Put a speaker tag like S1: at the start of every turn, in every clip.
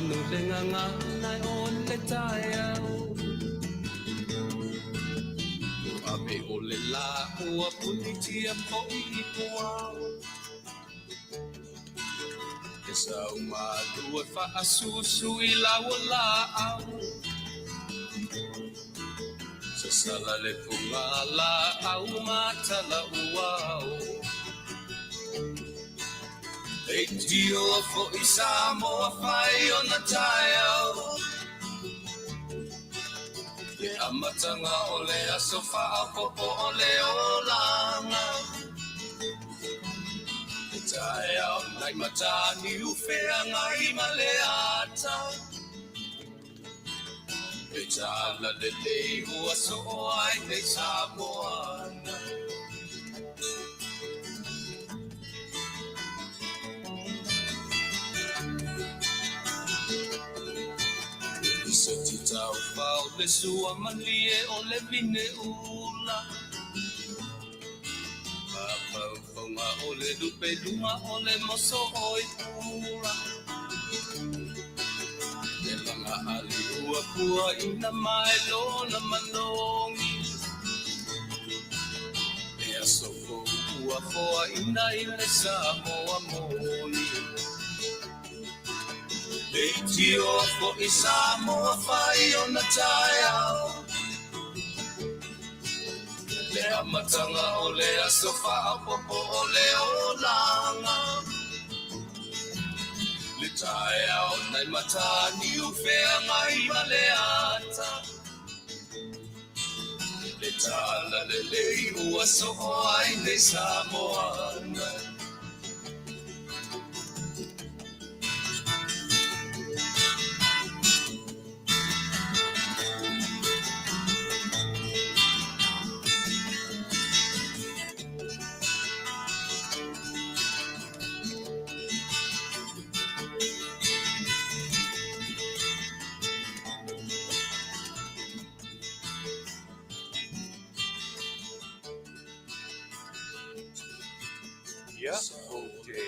S1: manu le nganga nai o le tae au. Ape o le la ua puni tia po I puau. E sau malua fa asusu I laua la au. Sa sala le punga la au matala uau. E tio fo I Samoa fai o na tae au. Le amatanga o le aso faa popo o le olanga. E tae au nai matani ufea ngai ma le ata. E tala le lei ua so o ai nei Samoana. Se ti tau pau le sua malie o le vine ula. Papau fonga o le lupe luma o le moso o I pula. Le langa ali ua pua ina mai lona manongi. E aso ko ua foa ina I le Samoa moni. E tio fo I Samoa fai o na tae au. Le amatanga o le aso faa popo o le olanga. Le tae au nai matani ufea ngai ma le ata. Le tala le lei ua so o ai nei Samoana.
S2: Ia, o te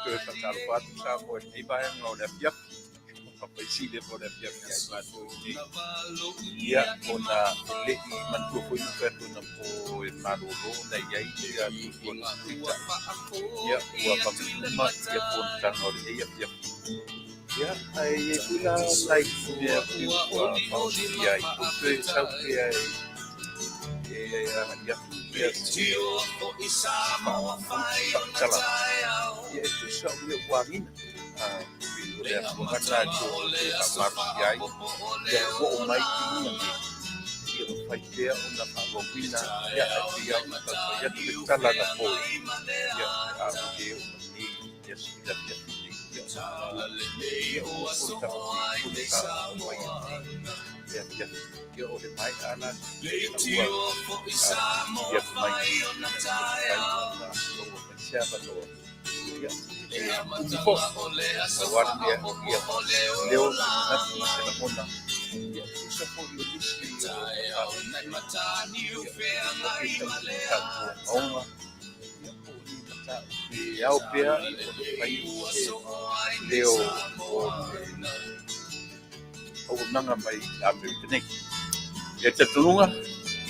S2: whakaruatu sa mo e vai ngau le pia. Whapaisile mo le pia ai mātou I ia, o na le I mantua koe nupeto na po e maroro na iai ia tuku na kuita. Ia, ua mamuma ia po ntanga o le ia pia. Ia, ai e kula lai mea ua mausi ai. Kupe sau ke ai. Ia, ia tio
S1: o I Samoa fai o na tae au.
S2: ia e tu sa ua wangina. Le mata ko le amaru ai. Ia o mai ina me. Ia o fai pea o na pawawina. Ia a tia o na ia te tala na po. Ia a ke o ni ia sila pia pili. Ia o puta o ni ia o le mai ana. Ia mai o na tae au. Ia ia tipo guardia ia leo na mona ia so po io disi
S1: nai matani ufea ngai ma le
S2: ona ia o pea pai leo o nanga mai a me ia te tunga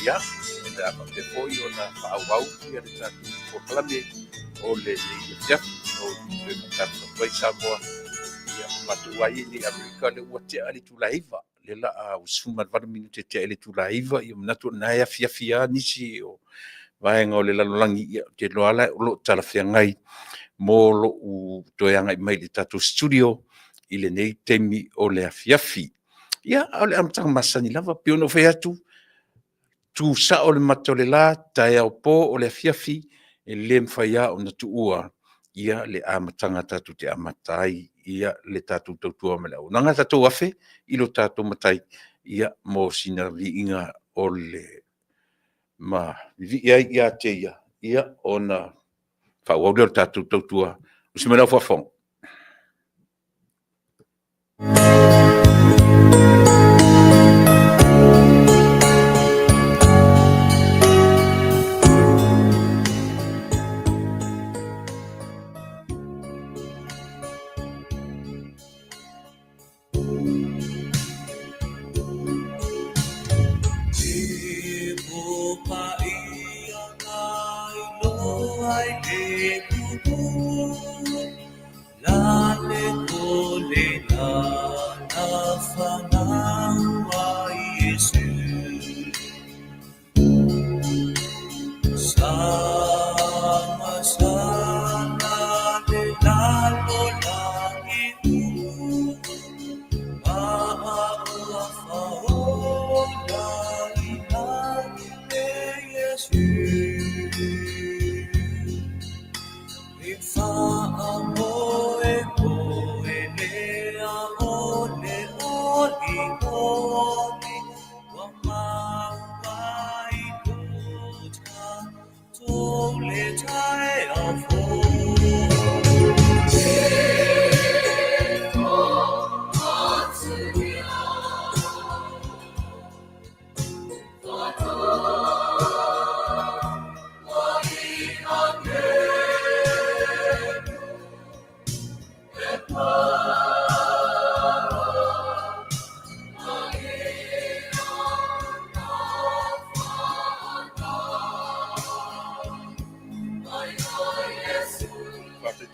S2: ia da te foi ona au ia te tatu o plame o le ia o le tatu vai Samoa ia matu ai ni Amerika le ua te ali tulaiva le la a usuma 20 minute te ali tulaiva ia matu na ia fia nisi o vai ngo le lalolangi ia te loala o lo talafia ngai mo lo u toyanga mai le tatu studio i le nei temi o le afiafi ia ole am tang masani lava piono fe atu tu sa o le matole la tai au po o le afiafi e le mfaia o na tuua ia le amatanga tatu te amatai ia le tatu tautua me lau. Nanga tatu afe i lo tatu matai ia mo sina viinga o le ma vi ia te ia ona fa o le tatu tautua usimela fa fon.
S1: le kuku la le kole la whangawa Yesu sama sana le lalo langi ua faola ina le Yesu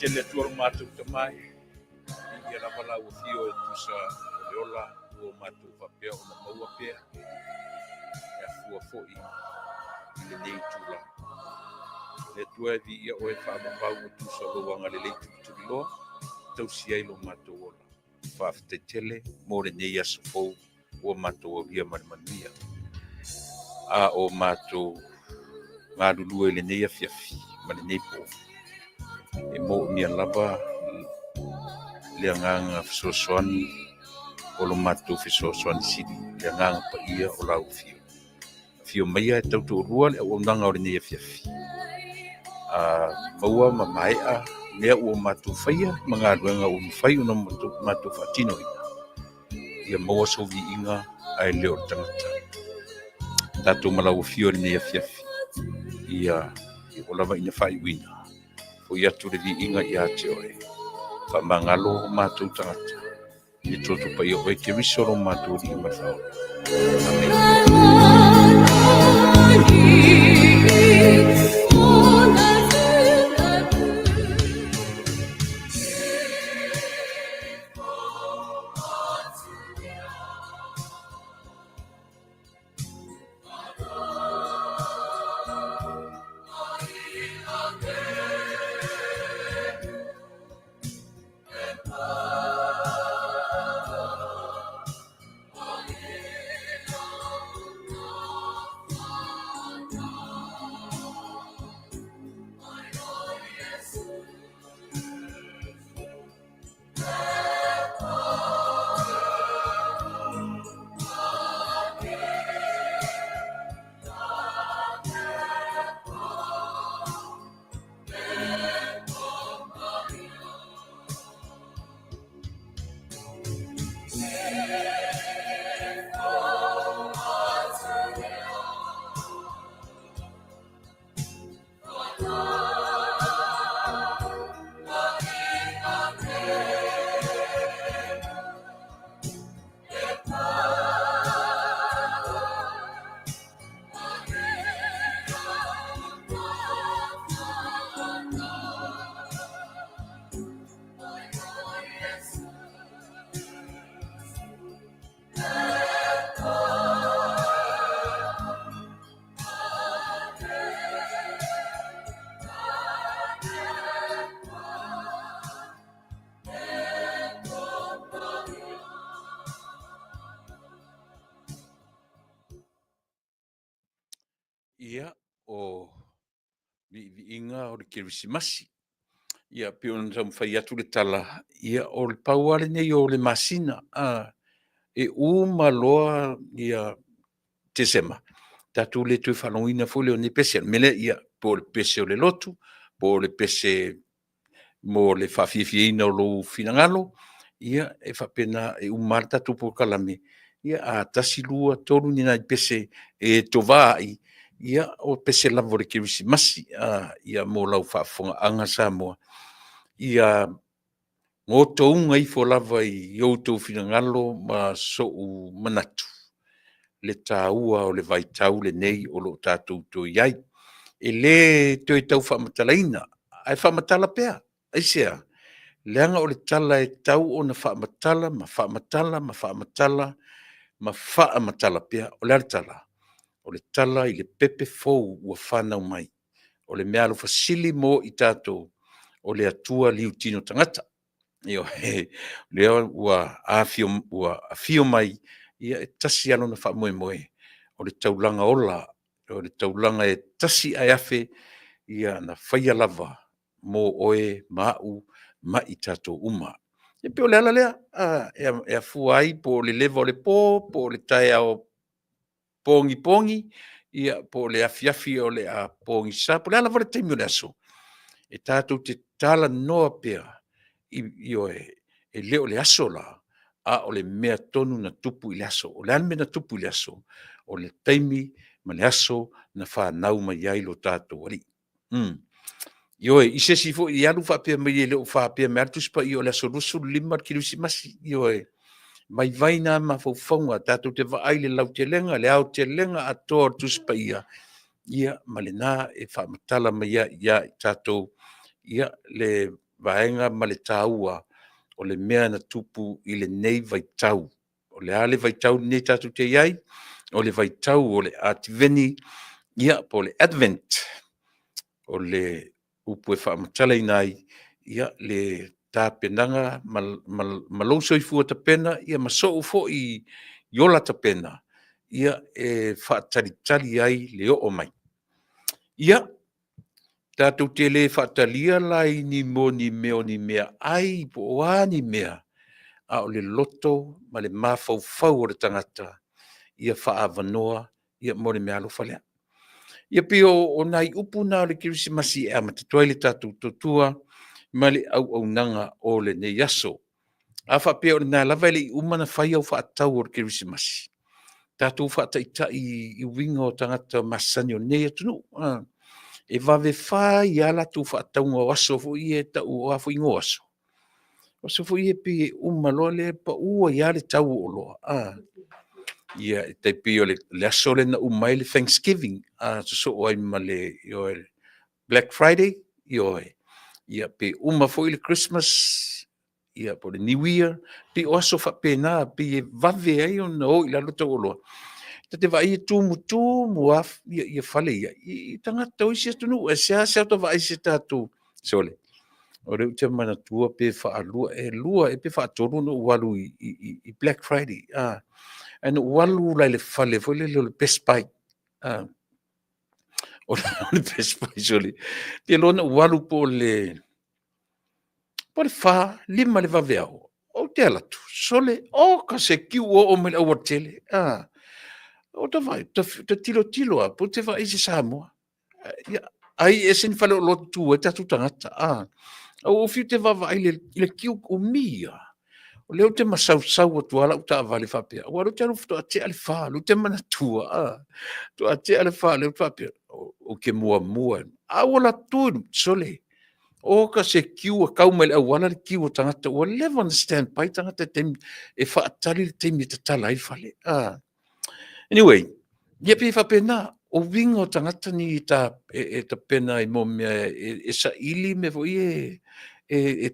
S2: Tele tuar matu tamai ia la pala o fio e tusa leola o matu papea o na maua pea e fua foi le nei tula le tua vi ia o e fa mambau o tusa lo wanga le leitu tulo tau sia ilo matu ola fa te tele mo le nei aso fou o matu o via manmania a o matu ngadulu le nei afiafi ma le nei po e mo mi lava le nganga fisosoani o lo matu fisosoani sidi le nganga pa ia o lau fio mai e tautu rua le o nanga o le nei fiafi maua mamai a mea o matu faia mga ruenga o fai o matu fatino ia maua sovi inga ai leo tangata tatu malau fio le nei fiafi ia o lava ina fai wina o ia tu le inga ia te ore fa mangalo matu tangata i totu pa ia oe ke risoro matu i mafao ia o vi inga o le kirisimasi ia pe ona tam fai atu le tala ia o le pauale nei o le masina e maloa ia tesema tatu le tu faloina fo le ni pese mele ia po le pese o le lotu po le pese mo le fafifiina o lo finangalo ia e fa pena e marta tu po kalame ia a tasilua tolu ni na pese e tovai ia o pese lavo le kirisimasi ia mo lau faafoga anga Samoa ia ngo tounga i fo lava i outou finangalo ma sou manatu le taua o le vaitau le nei o lo tatou to iai e lē toe tau whaamatalaina, ai whaamatala pea, ai sea, leanga o le tala e tau o na whaamatala, ma whaamatala, ma whaamatala, ma whaamatala pea, o le tala. O le tala i le pepe fou ua whanau mai. O le mea alufa sili mo i tātou, o le atua liu tino tangata. Io leo ua afio mai, ia e tasi alo na wha moe moe. O le taulanga ola, o le taulanga e tasi ai afe, ia na whaia lava, mo oe, mau, ma i tātou uma. E pio le ala lea, e a fuai po le leva o le po le tae ao pongi pongi, ia po le afiafi o le a pongi sa, po le ala vare teimio le aso. E tātou te tala noa pea, i o e leo le aso la, a o le mea tonu na tupu i le aso, o le anme na tupu i le aso, o le teimi ma le aso na whanau mai ai lo tātou ari. Ioe, i se sifo i alu whapea mai e leo whapea me artus pa i o le aso rusu lima kirusi masi, ioe, mai vaina ma faufaunga, tātou te waaile lau te lenga, le au te lenga a toa artus pa ia ma le nā e whaamatala mai ia i tātou, ia le vaenga ma le tāua, o le mea na tupu i le nei vaitau, o le ale vaitau nei tātou te iai, o le vaitau o le ativeni, ia po le advent, o le upu e whaamatala i nai, ia le tāpenanga malou soifua ta pena, ia maso ufo i yola ta pena, ia e whaatalitali ai le o mai. Ia, tātou te le whaatalia lai ni mo ni mea ai po oa ni mea, a o le loto ma le mawhau o le tangata, ia whaavanoa, ia mo le mea alofa lea. Ia pio o nai upu na o le kirisimasi e amatatuai le tātou totua, ma le au nanga o le ne yaso. A whapea o le nā lava le umana whai au whaatau o le kirisimasi. Tātou whaataita i winga o tangata masani o nei atunu. E wawe whai ala tu whaataunga o aso fu i e tau o afu ingo aso. O so fu i e pi umaloa le pa ua i ale tau o loa. Ia e te pi o le aso le na umai le Thanksgiving. So o ai ma le Black Friday. Ia pe fu i le Christmas. Ia po le New Year. Pi o aso whapena. Pi e wawe ai o na o i lalo tau o loa. Te vai e tumu af ia fale ia i tangata o isi atunu e se to vai se tatu sole o re te mana tua pe fa lua e pe fa tonu no walu i Black Friday and walu lai le fale foi le Best Buy o le Best Buy sole te lona walu po le fa lima le vaveo o te alatu sole o ka se kiu o me o tele o te vai, te tilo a, po te vai se Samoa. Ai e sen fale o lotu tu, e tatu tangata. O fiu te vai le kiu o mia. O leo te masau atu ala uta avale whapea. O aro te aru to a te ale wha, lu te mana tua. To a te ale wha, leo whapea. O ke mua. A wala tu, sole. O ka se kiu a kaumele au wala le kiu o tangata. O level understand, pai tangata e wha atari le temi te tala i fale. Anyway, ia pe whapena, o winga o tangata ni ta pena i mo mea e sa ili me vo e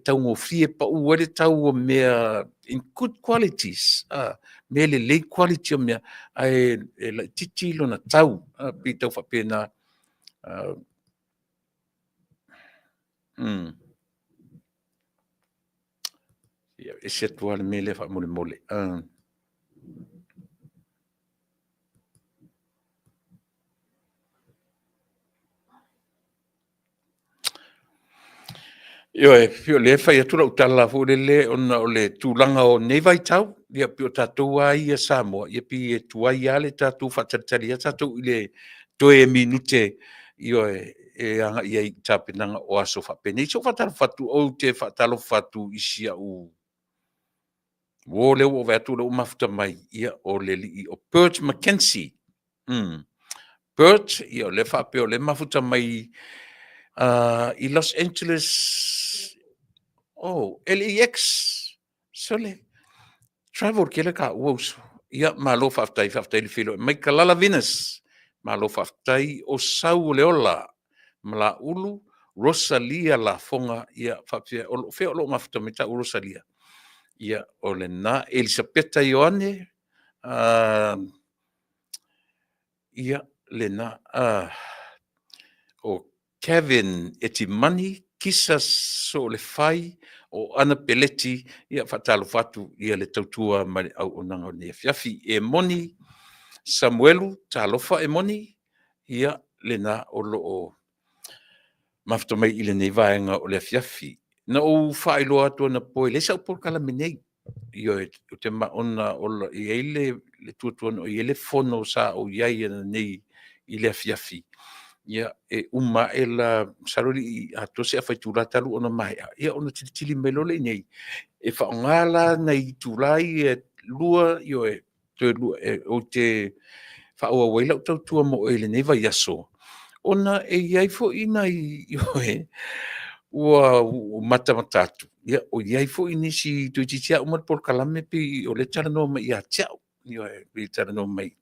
S2: tau ngō fie pa uere tau o mea in good qualities, mea le lei quality o mea, la titi lo na tau, pi tau whapena. E se atua le mele wha mole. Pio le fai atura utala fu le ona o le tūlanga o nei vai tau, ia pio tātou ai a Samoa, ia pi e tuai ale tātou whataritari a tātou i le toe minute anga ia i tāpenanga o aso whapene. I so whatalo whatu o te whatalo whatu i sia u. Wo leo o vea tūra o mafuta mai, ia o le li o Bert McKenzie. Bert, ia o le whapeo le mafuta mai i Los Angeles, LAX, sole, travel kele ka uoso, ia malo whaftai le filo, mai kalala Venus, malo whaftai o sau le ola, Malaulu Rosalia Lafonga ia whapea o lo whea o lo mafutamita o Rosalia. Ia o le na Elisabetta Ioane, ia le na o Kevin Etimani, kisa so le fai o ana peleti ia whatalo whatu ia le tautua mani au onanga o nea fiafi. E moni Samuelu talofa e moni ia le na o lo o mafutamai i le nei vaenga o le fiafi. Na o whaeloa atua na poe, le sa upolkala menei. Io o te maona o la i eile le tuatuana o i ele fono sa o iai ana nei i le fiafi. Ia e uma e la sarori i ato se a whai tūra talu ona mai. Ia ona tili melole nei. E whaongala nei tūrai e lua io e te lua o te whaoa waila o tautua mo e le nei vai aso. Ona e iai fo ina i io ua mata matatu. Ia o iai fo inisi tu titia umar por kalame pi o le tara no mai ia tiao. Ia e tara no mai.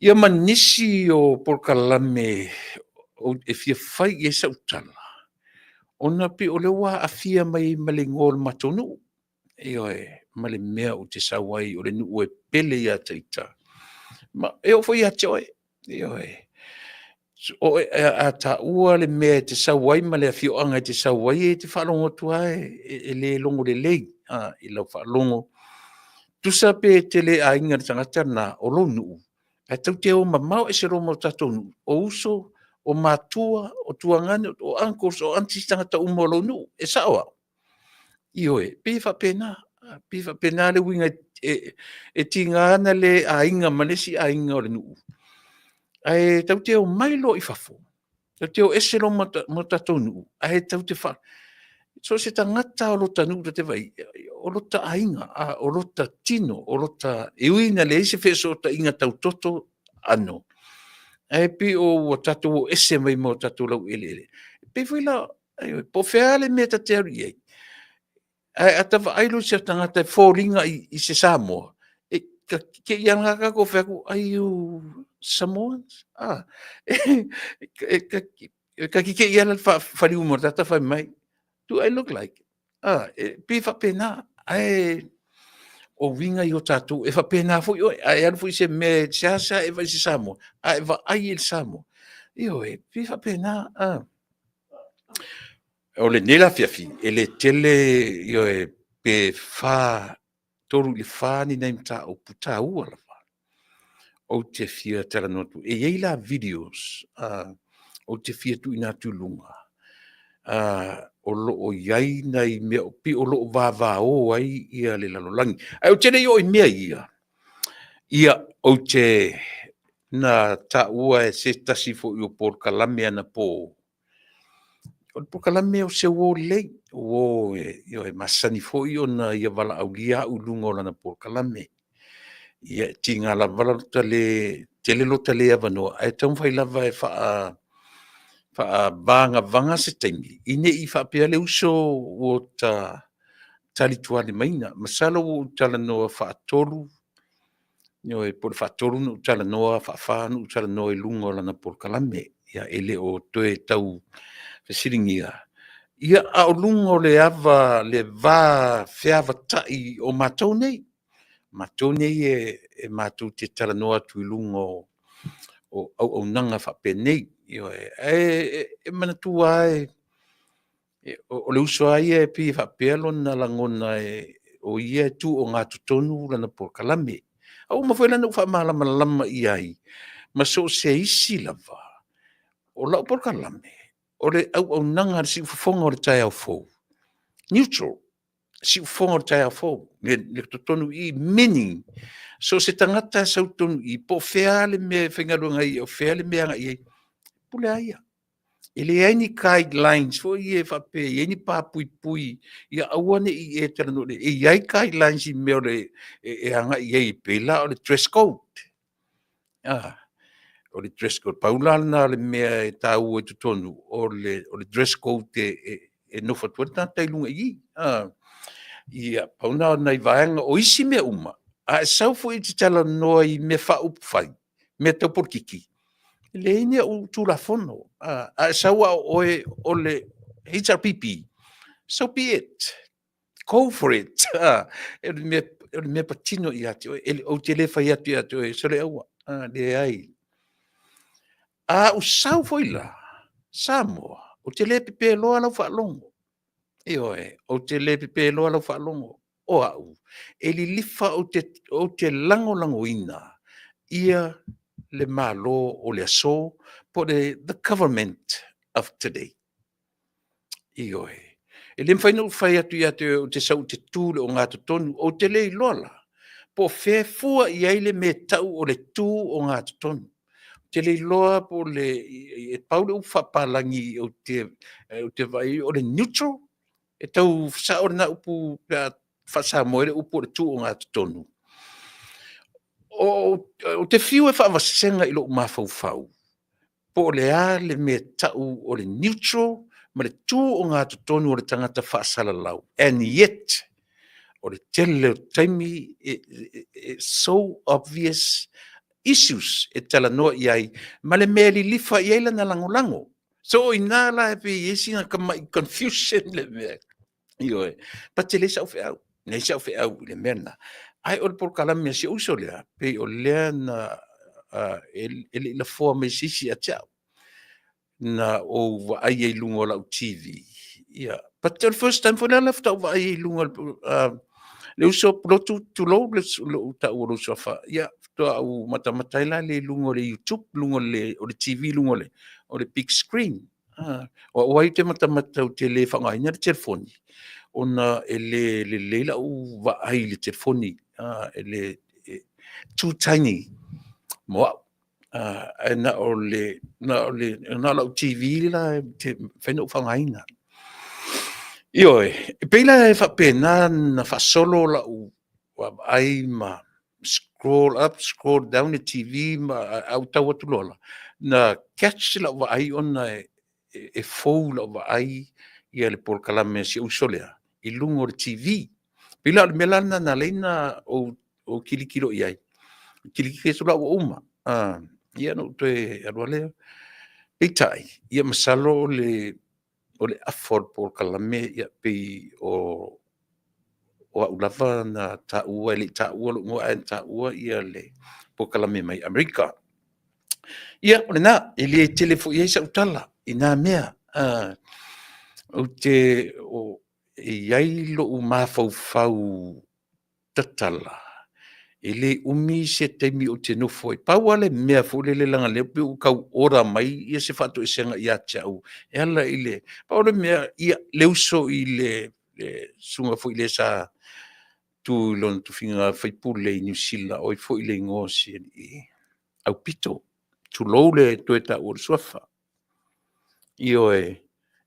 S2: Ia manisi o por kalame o e fia fai e sa utala. Ona pi o le wa a fia mai male ngol matonu. Ia e male mea o te sawai o le nu e pele ia taita. Ma e o fo ia tiao e. Ia e. O a ta ua le mea te sawai ma le afio anga te sawai e te whalongo tua e le longo le lei i lau whalongo. Tusa pe te le a inga tangata na o lo nuu. E tau te o mamau e se romo tatou nuu. O uso, o matua, o tuangane, o ankos, o antis tangata umo lo nuu. E sawa. Io e, pifa pena. Pifa pena le winga e tinga ana le a inga manesi a inga o le nuu. Ai tau te o mailo i fafo. Tau te o esero mo tatou nuu. Ai tau te wha. So se tangata o lota nuu te vai. O lota ainga, o lota tino, o lota iuina le ise feso o ta inga tau toto ano. Ai pi o tatou o ese mai mo tatou lau ele. Pe wila, po feale me ta te aru iei. Ai atawa ailo se tangata fōringa i se Samoa. Ke ianga ka ko feku ayu Samoans ka ki ke iana fari umor tata fai mai do I look like pi fa pena ai o winga yo tatu e fa pena fu yo ai an fu se me chasa e va se Samoa ai va ai il Samoa io e pi fa pena o le nela fiafi e le tele io e pe fa toru le fa ni nem ta o puta ua la fa o te fia tera notu e ei la videos o te fia tu ina tu lunga o lo o iai nei me o pi o lo va o ai ia le lalolangi ai o tene yo i mea ia o te na ta ua e se tasi fo i o por kalame ana po o por kalame o se o lei o io e masani fo i ona ia vala au lia u lunga o lana por kalame ia tinga la vala tele lo tele avano ai tau fai lava e fa banga vanga se taimi ine i fa pele uso o ta tali tuale maina masalo o tala no fa tolu no e por fa tolu no tala no fa no tala no e lungo lana por kalame ia ele o toe tau fesiringia ia a o lungo le ava le va feava tai o matone e matou te tala no atu lungo o nanga fa penei io e manatua ai o le uso ai e pi fa pelo na langona o ia tu o ngā tutonu lana por kalame au ma foi lana fa mala lama i ai ma so se isi lava o la por kalame o le au nanga si fonga o le tai au fo neutral si fonga o le tai au fo le tutonu i mini so se tangata sa utonu i po feale me whengarunga i o feale me anga i pule aia. Ele ai ni guidelines fo i e whape, i ni pui i awane i e tera no i ai guidelines i meo le e anga i e pela o le dress code. O le dress code. Paulana le mea e tau e tutonu o le dress code e no fatua tata ilunga i. Ia pauna nei vaenga o isi mea uma. A sau fo i te tala noa i me wha upwhai, me tau porkiki. le ine o tulafono a saua o le HRPP, so be it, go for it. E me patino i atu o te le fai atu e sole aua le ai o sau foi la Samoa o te le pepe loa lau whaalongo o te le pepe loa lau whaalongo o au e li lifa o te lango ina ia le malo o le aso po the government of today. E le mwhaina u whai atu o te sau te tūle o ngā tonu o te le lola. Po whewhua i aile me tau o le tū o ngā tonu. Te le loa po le e paule u whapalangi o te vai o le neutral. E tau sa o na upu whasa moere upu o le tū o ngā tonu. O te whiu e whaavasenga i lo mawhau. Po le a le me tau o le neutral, ma le tū o ngā tonu o le tangata whaasala lau. And yet, o le tele taimi, so obvious issues e tala noa i ai, ma le mea li lifa i aila na lango. So i nā la e pe yesi na kamai confusion le mea. Pa te le sau whi au, nei sau whi au le mea na. Ai o le por kalame si uso lea, pe o lea na ele la foa me sisi a tau. Na o wa ai e lungo lau TV. But the first time for na left au wa ai e lungo le uso plotu tu lo le ta o lo sofa. To au mata la le lungo le YouTube, lungo le o le TV lungo le o le big screen. O wai te mata o te le whanga ina le telefoni. Ona ele la u wa ai le telefoni. Ele too tiny. Moa. Na o le lau TV la te whenau whangaina. Peila e whapena na whasolo la u ai ma scroll up, scroll down the TV ma au tau atu lola. Na catch la wa ai ona e fou la wa ai ia le por kalame si usolea. I lungo le TV. Peila le melana na leina o kilikilo i ai. Kilikilo so la o uma. Ia no te arualea. Itai, ia masalo o le afford por kalame ia pe o ulava na taua le taua lo ngoa en taua ia le por kalame mai Amerika. Ia o le na ele telefo ia sa utala ina mea o te o iai lo u mafau tatala. Ele umi se teimi o te nofo. Pau ale mea fule le langa le pe u kau ora mai ia se fato isenga ia tau. E ala ile. Pau le mea ia leuso i le sunga fo ile sa tu lon tu finga fai pule i New Zealand o i fo ile ngosi i au pito. Tu lou le tueta o suafa. Io e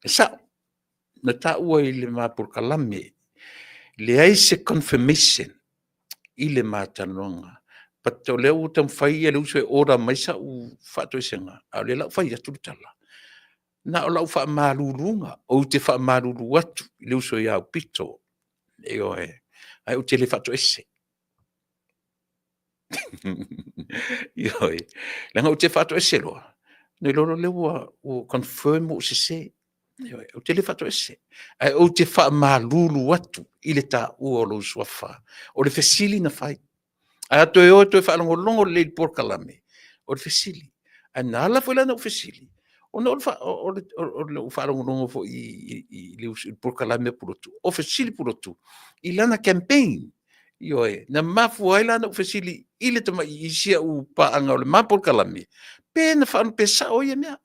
S2: sa na ta ua i le mapur kalame. Le ai se confirmation i le mātanonga. Pato leo tam whai e leuso e ora maisa u whato isenga. A le lau whai atu tala. Na o lau wha marurunga. O te wha maruru atu. I leuso i au pito. Eo e. Ai o te le whato ese. Eo e. Langa o te whato ese loa. Nei loro leo o confirm o se se. O te le whato ese. Ai o te wha maruru atu. I le tā ua o lo suafa. O le fesili na whai. A to e o to e whaalongo longo le por kalame. O le fesili. A nala foi lana o fesili. O na o le whaalongo longo fo i le por kalame purotu. O fesili purotu. I lana campaign. Ioe. Na mafu ai lana o fesili. I le tama i isia u paanga o le ma por kalame. Pe na whaano pe sa o ia mea.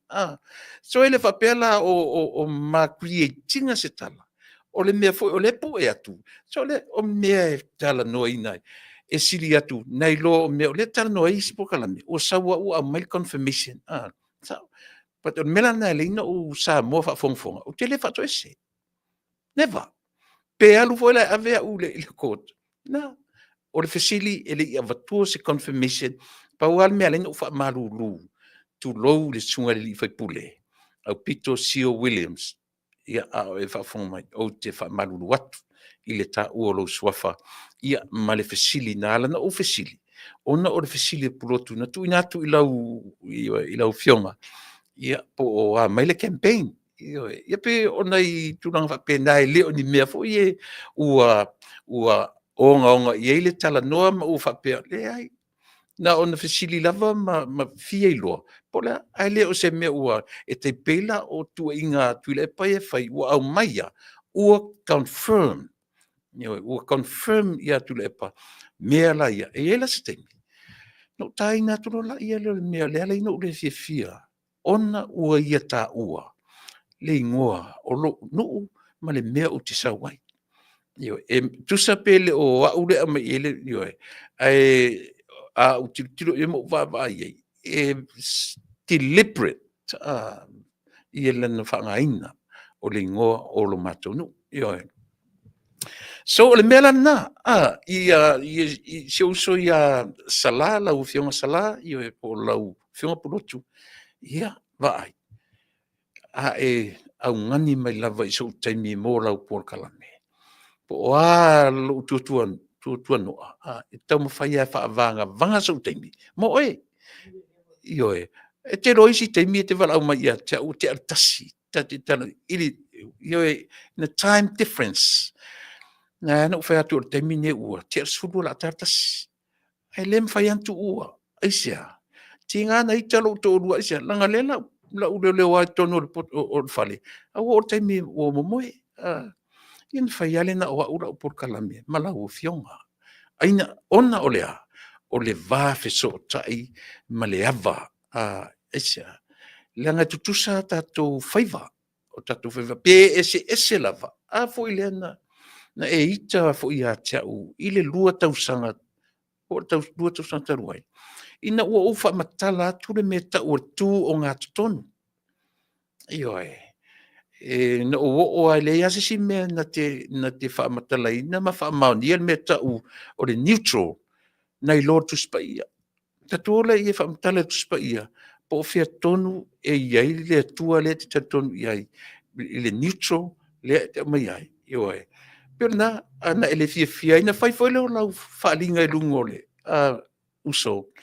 S2: So ele whapela o ma creatinga se tala. O le mea foi o le po e atu. So le o mea e tala noa inai. E sili atu. Nei lo o mea o le tala noa isi po kalame. O sawa u a mail confirmation. So, but o mela na leina o sa moa whafonfonga. O te le whato ese. Never. Pe alu foi la avea u le court. Na. O le fesili ele i avatua se confirmation. Pa ual mea leina u wha maruru. Tu lou le sunga le li fai pule. Au Pito C.O. Williams. Ia a o e whafonga mai. O te wha maruru atu. I le tā ua lo suafa. Ia ma le fesili na ala na o fesili. ona o le fesili pulotu na tu ina tu i lau fionga ia po o mai le campaign ia pe ona i tunanga fa pe nai le oni mea fo ie ua onga ia le tala noa ma u fa pe le ai na ona fesili lava ma fia i loa po le ai le o se mea ua e te pela o tu inga tu le pa e fai ua au maia ua confirm ua confirm ia tu le pa mea la ia e ela se temi no taina tu la ia le mea le ala ino le fia ona ua ia ta ua le ingoa o lo no ma le mea o te sawai e tu sapele o a ule ama ele ai a o tiro e mo va ia e deliberate ia lana whangaina o le ingoa o lo matonu so le mea lana i se uso ia sala lau fionga sala ia po lau fionga pulotu ia vai au ngani mai lava i so taimi mo lau por kalame po lo tutuan noa e tau mawhai fa vanga vanga so taimi mo e te roisi taimi e te wala au mai ia te au te artasi na time difference na no fa tu taimi ne ua te sulu la tartasi ai lem fai antu ua aisia tinga na i talo to ua aisia langa lela la u le wa tono o fale o taimi o momoe in fai ale na o ura por kalame mala o fionga aina ona o le va fe so tai maleava aisia langa tutusa tato faiva o tato faiva pe ese lava foi lena na e ita fo ia tau ile lua tau sanga o tau lua tau sanga ruai ina ua ufa matala tu le meta o tu o ngā tonu na o ai le ase si me na te fa matala ina ma fa mauni le meta o le neutral na i lord tu spaia tatola ia fa matala tu spaia po fia tonu e iai le tua le te tonu iai le neutral le te mai ai pero na ana ele fia ina fai foi le lau falinga i lungole uso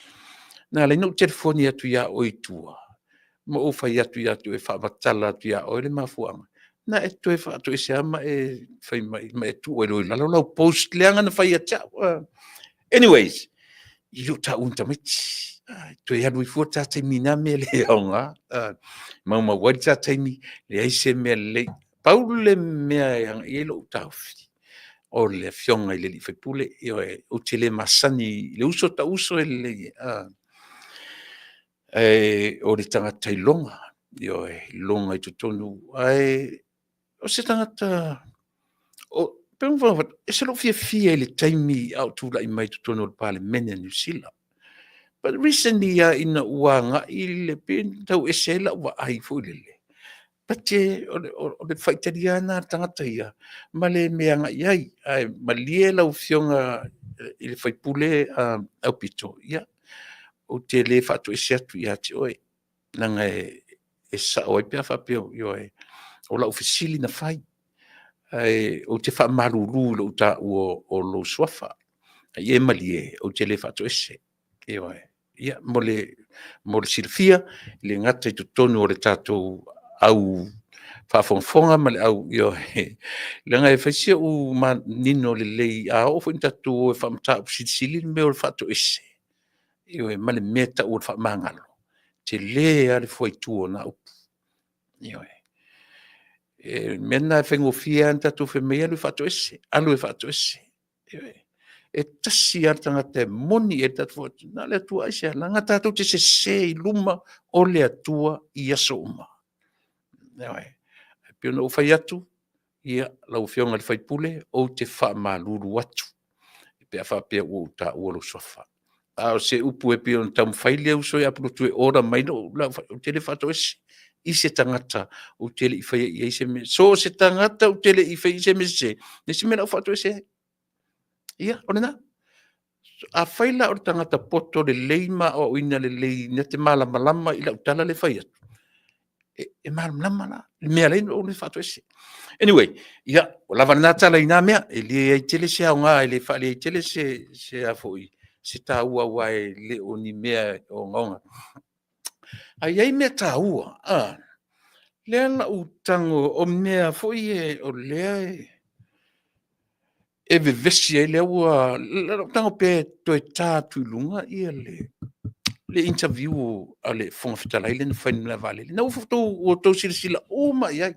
S2: na le no telefoni atu ia o itua ma o fai atu e fa batala atu ia o le mafuanga na e tu e fa tu e se ama e fai mai ma e tu e lo lau post leanga na fai atu anyways you ta unta mit tu e anu i fuata te mina me le onga ma wai ta te mi le aise me le paule mea yang elo taufi o le fionga i le li fepule o te le masani le uso ta uso le o le tangata i longa longa i tutonu o se tangata o penwa e se lo fia i le taimi au tula i mai tutonu o le pale mene New Zealand but recently ina uanga i le pen tau e se la wa ai fu le Pate o le faitariana tangata ia ma le meanga iai ma lie lau fionga i le faipule au pito ia o te le fatu e seatu ia te oe nanga e sa oe pia fapio o lau fesili na fai o te fa maruru lo ta o lo swafa ia ma lie o te le fatu e se ia mo le silfia le ngata i tutonu o le tatou au whaafonga ma le au lenga e whaisia u ma nino le lei a ofo inta tu e whamata u sili me o le whato ese ma le meta u le whamangalo te le a le fwai tuo na upu mena e whengo fia anta tu whemea le whato ese alu e whato ese e tasi atanga te moni e tatu whato na le atua ese langa tatu te se i luma o le atua i aso uma pio no fai atu ia lau fionga le fai pule o te wha maluru atu pe fa pe o ta o lo sofa a se upu e pio tam fai le uso ia pro tu ora mai no la te le fato ese i se tangata o te le fai i se me so se tangata o te le i fai se me se ne se me la fato ese ia ona a fai la o tangata poto le leima o ina le lei ne te mala malama i la utala le fai atu e malama la me ale o le fato ese anyway ia o lava na tala ina mea e le tele se nga e le fa le tele se a foi se tāua wai le o ni mea o ngonga. Ai ai mea tāua, lea na utango o mea foi o lea e vevesi e lea ua, lea utango pe toi tātu lunga ia le interview a le fonga fitalai le na whainula vale. Na ufotou o tau sila uma iai.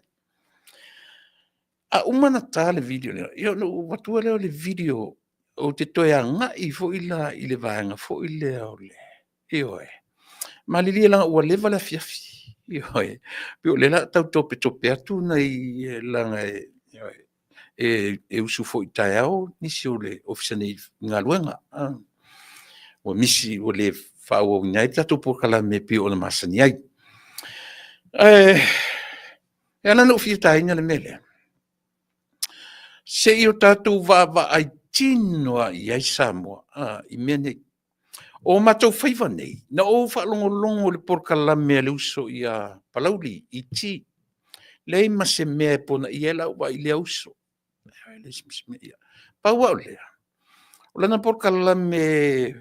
S2: A umana tā le video lea. Ia no watua leo le video o te toi a ngai fo ila i le vaenga fo i lea o le. Io Malili langa ua leva la fiafi. Io Pio le la tau tope atu nei langa e usu fo i tai au nisi o le ofisa nei ngā luenga. O misi o le whao o ngai tato pokala me pio o na masani ai. E ana no fia tainga le mele. Se i o tatou va ai tinoa i ai Samoa, i mea nei. O matou whaiva nei, na o whaalongolongo le porkala mea le uso i a Palauli, i ti. Lei ma se mea e pona i ela ua i le uso. Paua o lea. O lana porkala me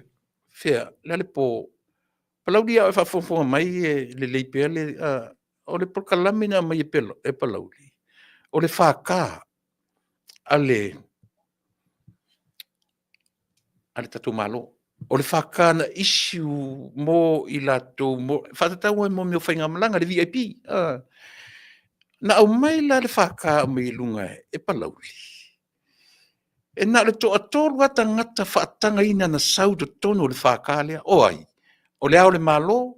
S2: fea, le po Palauli a whafonga mai le leipea le, o le porkala me na mai e Palauli. O le whaka ale tatu malo. O le whakana issue mo i lato, whatatau e mo meo whainga malanga, le VIP. Na au mai la le whaka me i lunga e Palauli. E na le toa tolu ata ngata whaatanga ina na sau to tono le whaka lea. O ai, o le ao le malo,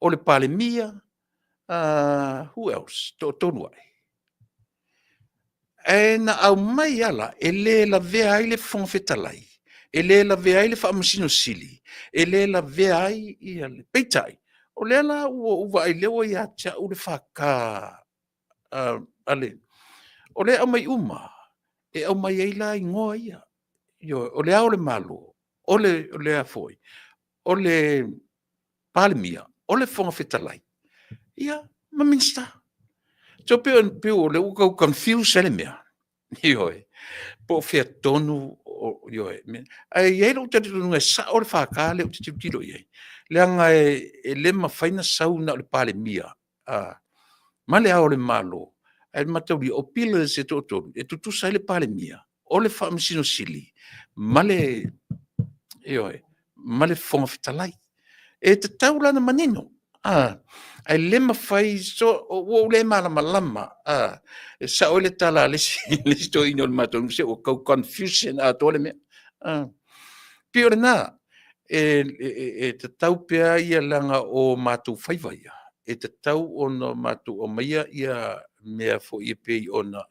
S2: o le palemia, who else? To tonu ai. E na au mai ala, e le la vea ai le whongwhetalai. E le la vea ai le whaamasino sili. E le la vea ai i ale peitai. O le ala ua ai lewa i atia u le whaka ale. O le au mai uma. E au mai eila i ngoa ia. O le au le malo. O le afoi. O le palemia. O le whongwhetalai. Ia, ma minsta. So peo o le ukau confuse ele mea. Ioi. Po fea tonu ioi. Ai ei lo tatu nunga sa o le whaka le o te tilo iei. Leanga e lema whaina sau na o le pale mia. Ma le ao le malo. E matauri o pila se toto. E tutu sa le pale mia. O le whaamisino sili. Ma le ioi. Ma le whonga fitalai. E te taulana manino. Ai lema fai so o le malama e sa o le tala le sto ino le mato se o confusion a tole me pio na e te tau pea ia langa o mato fai vai e te tau o no mato o maia ia mea fo ia pe ona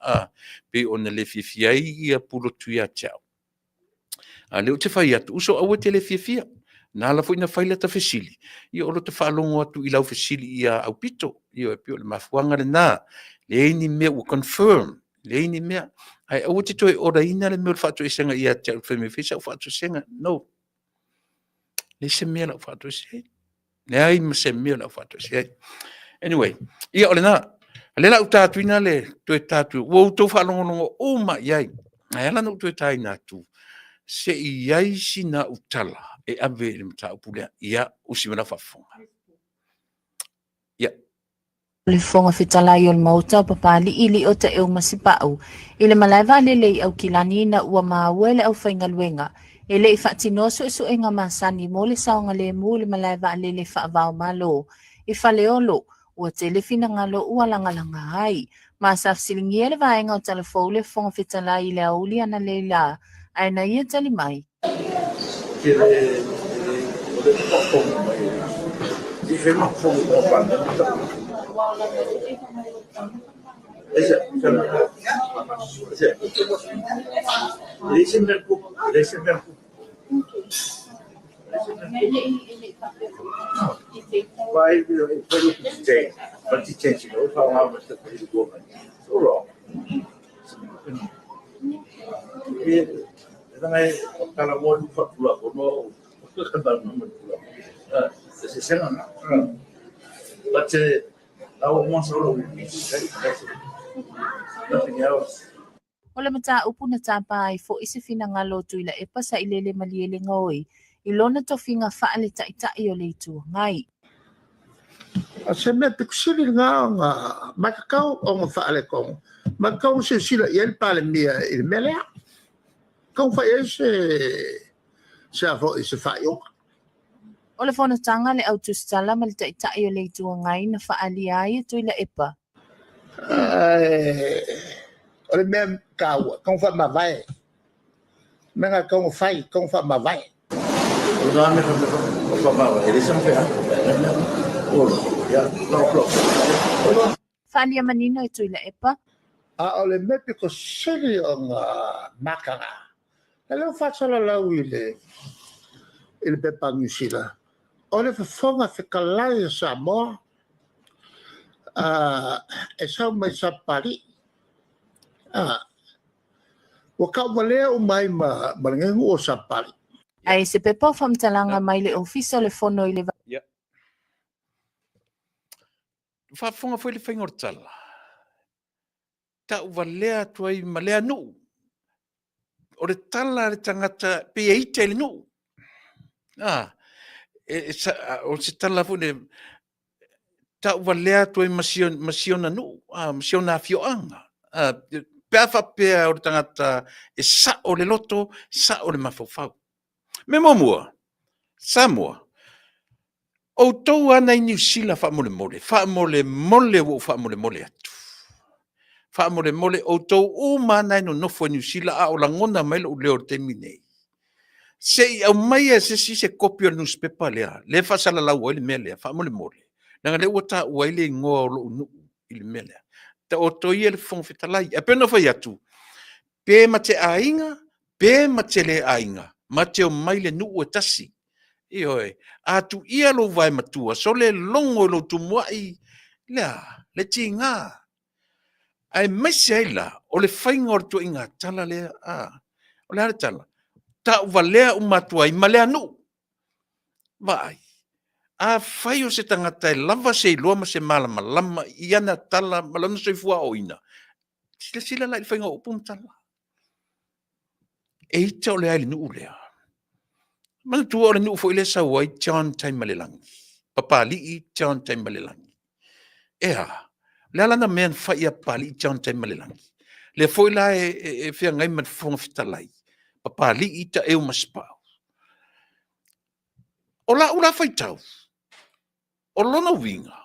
S2: pe ona le fifia ia pulo tuia chao a le o te fai atu uso au te le fifia na la foi na faila ta fesili ia o te falongo atu i lau fesili ia au pito ia pio le mafuanga le na le ini me o confirm le ini me ai o te toi ora ina le me fatu senga ia te fe me fisa fatu senga no le se me la fatu se ne ai me se me la fatu se anyway ia o le na le la uta tuina le toi tatu o to falongo o ma ia ai la no toi tai na tu se iai sina utala e ave le mta upulea ia usimana fafonga ia
S3: le fonga fitalai o le mauta papali ili o te eo masipau ile malaiva le au kilani na ua mawele au whaingaluenga e le whaatinoso e suenga masani mo le saonga le mu le malaiva le whaavao malo i whaleolo ua telefina ngalo ua langalanga hai masaf silingia le vaenga o telefou le fonga fitalai le auli ana le la aina ia tali mai
S2: Kalau mau dua kono kan baru but our most nothing else.
S3: O le mata upu na tapa ai fo isi fina ngalo tuila e pasa ilele maliele ngoi I lona tofinga faa le taitai o le itu ngai.
S4: A se me pikusiri nga makakau o nga faale kong. Makakau se sila iel pale mia il melea. Kong fa se afo i se faio.
S3: O le whanatanga le autustala ma le taitai o le itu ngai na faa li ai tu ila epa.
S4: O le mea kaua, kong fa mawai. Menga kong fai, kong fa mawai.
S2: O nga me fa mawai, ele sa mawai.
S3: Whalia manino i tu ila epa.
S4: A o le mepe ko siri o nga makanga. E leo whatsala lau i le pepa New Zealand. O le whafonga whikalai sa moa. E sau mai sa pari. Wa kau malea o mai marangengu o sa pari.
S3: Ai se pepa whamtalanga mai le ofisa le fono i le
S2: Whafonga foi le whaingortala. Ta uwalea tuai malea nu. O le tala le tangata pe eite le nu. O se tala foi le ta uwalea tuai masiona nu. Masiona fioanga. Pea whapea o le tangata e sa o le loto, sa o le mawhawhau. Me momua, Samoa, o tau ana i New Zealand whaamole mole o whaamole atu. Whaamole o tau o mana i no nofo New Zealand a o langona mai o leo te minei. Se i au mai e se kopi o newspaper lea, le whasala lau o ile mea lea, whaamole. Nanga le wata ua ile ngoa o lo unu ile mea lea. Ta o toi ele fonga fitalai, e pena whai atu. Pe ma te ainga, pe ma te le ainga, ma te o mai le nuu e tasi. Ioi, atu ia lo vai matua, so le longo lo tumuai, lea, le ti ngā. Ai maise aila, o le whainga o tu inga, tala lea, o le hara tala. Ta uwa lea umatua i malea nu. Vai. A whai o se tangata e lava se iloa ma se malama, lama i ana tala, malama se fua o ina. Sila lai whainga upum tala. E ita o le aile nu lea. Mana tua o le nu fo ile sa wai John tai malelangi. Papa li i John tai malelangi. Ea, le alana mean whai a pali i John tai malelangi. Le fo ila e whia ngai man fonga fitalai. Papa li i ta eo maspau. O la ula whai tau. O lona winga.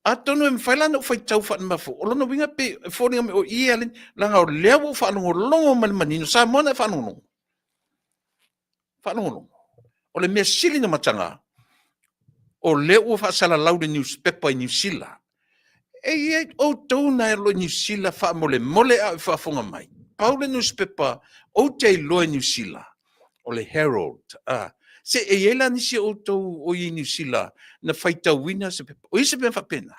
S2: A tono e mwhailana o whai tau wha mafo. O lona winga pe fōringa me o i alen langa o lea wo whanongo longo manino. Sa mona whanongo. Whanongo. O le mea sili na matanga. O lea wo whaasala laude newspaper i New Zealand. E o tau na lo New Zealand wha mole a whafonga mai. Paule newspaper o te loa New Zealand. O le Herald. Se e ela nisi o tau o i New Zealand na whaita wina se pepa. O ise pepa pena.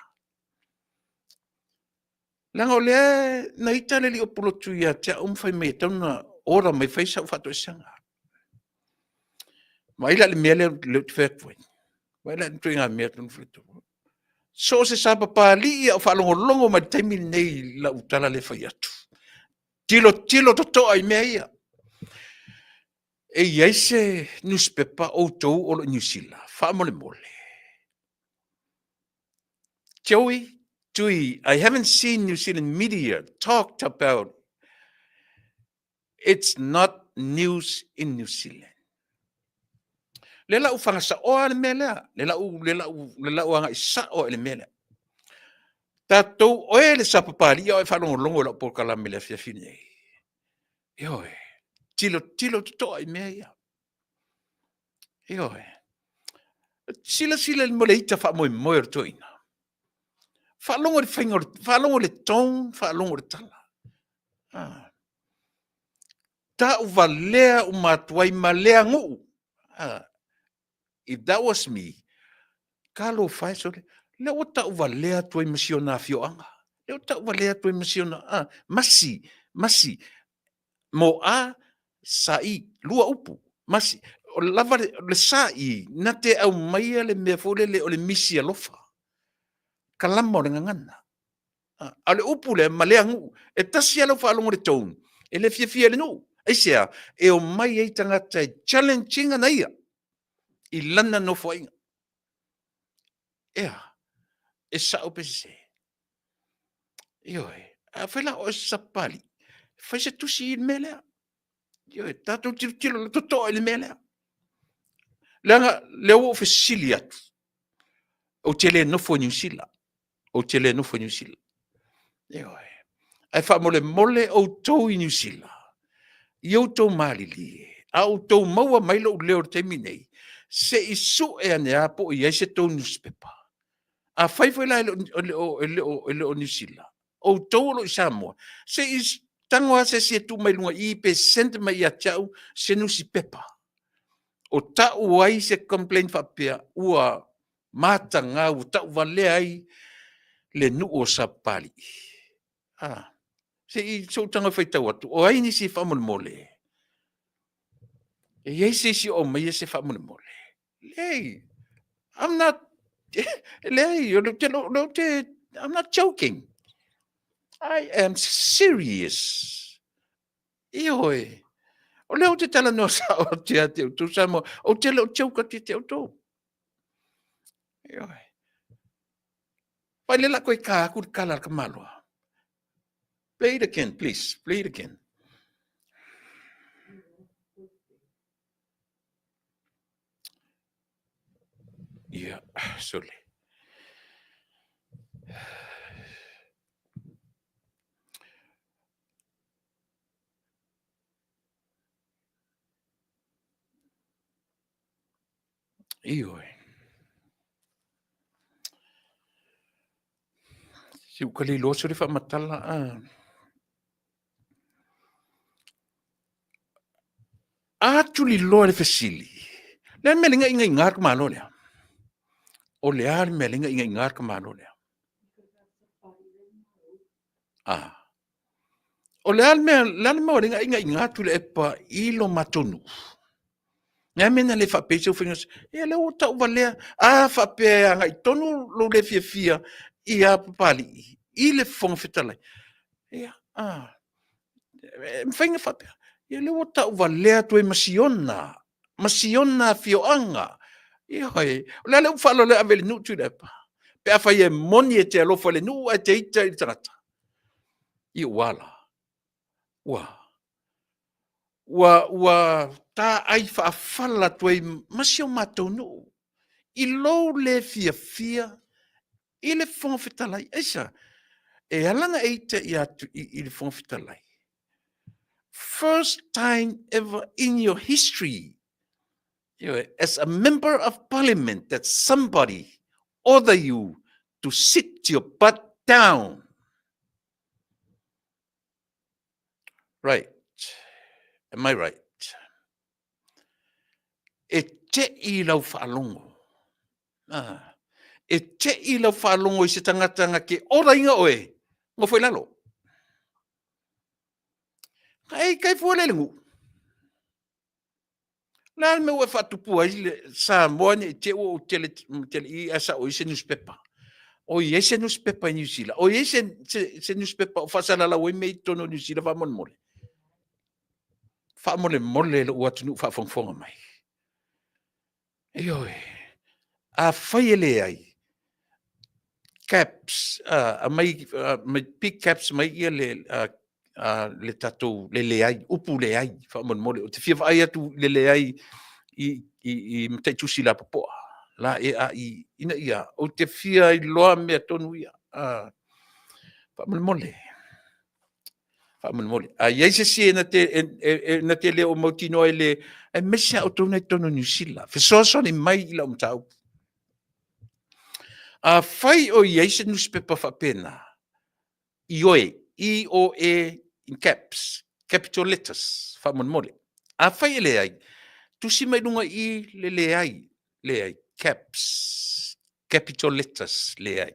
S2: Langa o lea na ita leli o polotu ia te umwhai mei tauna ora mai whaisa o whato e sanga. Ma ila le mea leo te whakwai. Ma ila le tuinga mea tunu whletu. So se sa papa li ia o whalongo longo ma taimi nei la utala le whai atu. Tilo toto ai mea ia. E iai se newspaper o tau o New Zealand. Whaamole mole. Joey, I haven't seen New Zealand media talked about it's not news in New Zealand. Lela u whangasa o ale mea lea. Lela u anga isa o ale mea lea. Tātou oe le sapapari ia o e whanongo longo la porkala me le whiawhine. Ioe. Tilo to ai mea ia. Ioe. Sila le mole ita wha moe toina. Whalongo le whaingor, whalongo le tong, whalongo le tala. Ta uwa lea umatuai ma lea ngu. If that was me, kalo whai so le o ta uwa lea tuai masiona fioanga. Le o ta uwa lea tuai masiona. Masi. Mo a sai lua upu. Masi. O lava le sai na te au maia le mea fole le o le misi alofa. Kalama o le ngangana. A le upu le malea ngu. E tasi alo wha alongo le tone. E le fia le nu. Aisea, e o mai ei tangata e challenging ana ia. I lana no foinga. Ea, e sao pese. Ioe, a whela o sapali. Whai se tusi i melea. Ioe, tātou tiro le toto i melea. Leanga, leo o whesili atu. O tele nofo New Zealand. O tele nofo New Zealand. Ioe. Ai wha mole o tau i New Zealand. Iau tau malili. Au tau maua mailo o leo te minei. Se isu e ane apo i eise tau newspaper. A whaifo ila o New Zealand. O tau lo i Samoa. Se is tango ase se tu mai lunga i pe sent mai a chau se newspaper. O tau ai se complain whapea ua matanga u tau wale ai le nu o sapali. Ah. Se i so tanga whaitau atu. O ai ni se whamon mole. E iei se si o mai se whamon mole. Lei. I'm not lei. I'm not joking. I am serious. Ioi. O leo te tala no sa o te ateu. Tu samo. O te leo tauka te teo tō. Ioi. Pai lela koe ka aku kala ka malua. Play it again, please. Play it again. Yeah, sorry. Ioi. Si ukali lo suri fa matala Actually lo le fesili. Le melinga inga ingar ka malo le. O le ar melinga inga ingar ka malo le. O le ar melinga inga ingar tu le epa ilo matonu. Nga mena le fa peso fingers. E le o tau valea. Fa pe anga i tonu lo le fia i a papali. I le fonga fetalai. Mfinga fa pe. E le o tau valea tu e masiona. Masiona fioanga. Ioi. O le ufalo le avele nu tu le pa. Pe a fai e moni e te alofa le nu e te ita i tarata. I wala. Ua ta ai whaafala tue masio mātou no. I lo le fia. I le whongwhitalai. Eisa. E alanga eita i le whongwhitalai. First time ever in your history, as a member of parliament, that somebody order you to sit your butt down. Right. Am I right? E te I lau whaalongo. E te I lau whaalongo I se tangatanga ke ora inga oe. Ngo whai lalo. Kai fualelengu. Lan me ue whatupua I sa moane te o tele I asa o ise newspaper. O ise newspaper I New Zealand. O ise newspaper o whasalala o mei tono New Zealand whamon mole. Whamole mole le ua tunu whawhongwhonga mai. Ioi. A whaiele ai. Caps. Mai big caps mai ia le tatou le ai. Upu le ai. Whamon mole. O te whia ai atu le ai I mtei tusi la popoa. La e a I ina ia. O te whia I loa mea tonu ia. Whamon mole. Whamon mole. Iei se si na te leo mautino e le e mesa o tonu tono New Zealand. Fesoso ni mai I la umtau. Whai o iei se newspaper whapena. Ioe. I-O-E in caps. Capital letters. Whamon mole. Whai e le ai. Tusi mai lunga I le ai. Caps. Capital letters. Le ai.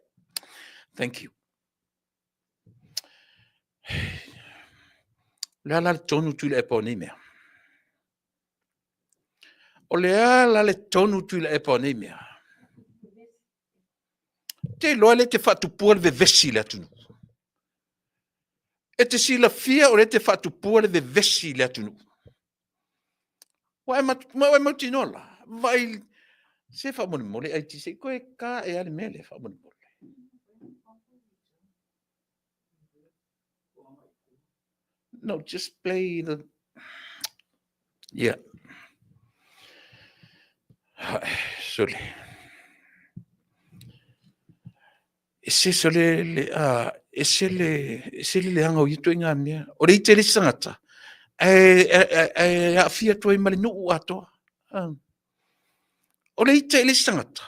S2: Thank you. Le ala le tonu tu le e pone mea. O le ala le tonu tu le e pone mea. Te loa le te whatupua le vesi le atunu. e te sila fia o le te whatupua le vesi le atunu. Wa e mautinola. Vai se whamone mole ai ti se koe ka e ale mele whamone mole. No, just play the... Yeah. Sole. E se le anga o itu inga mea. O le ite le sangata. A fia toi male nuu atoa. O le ite le sangata.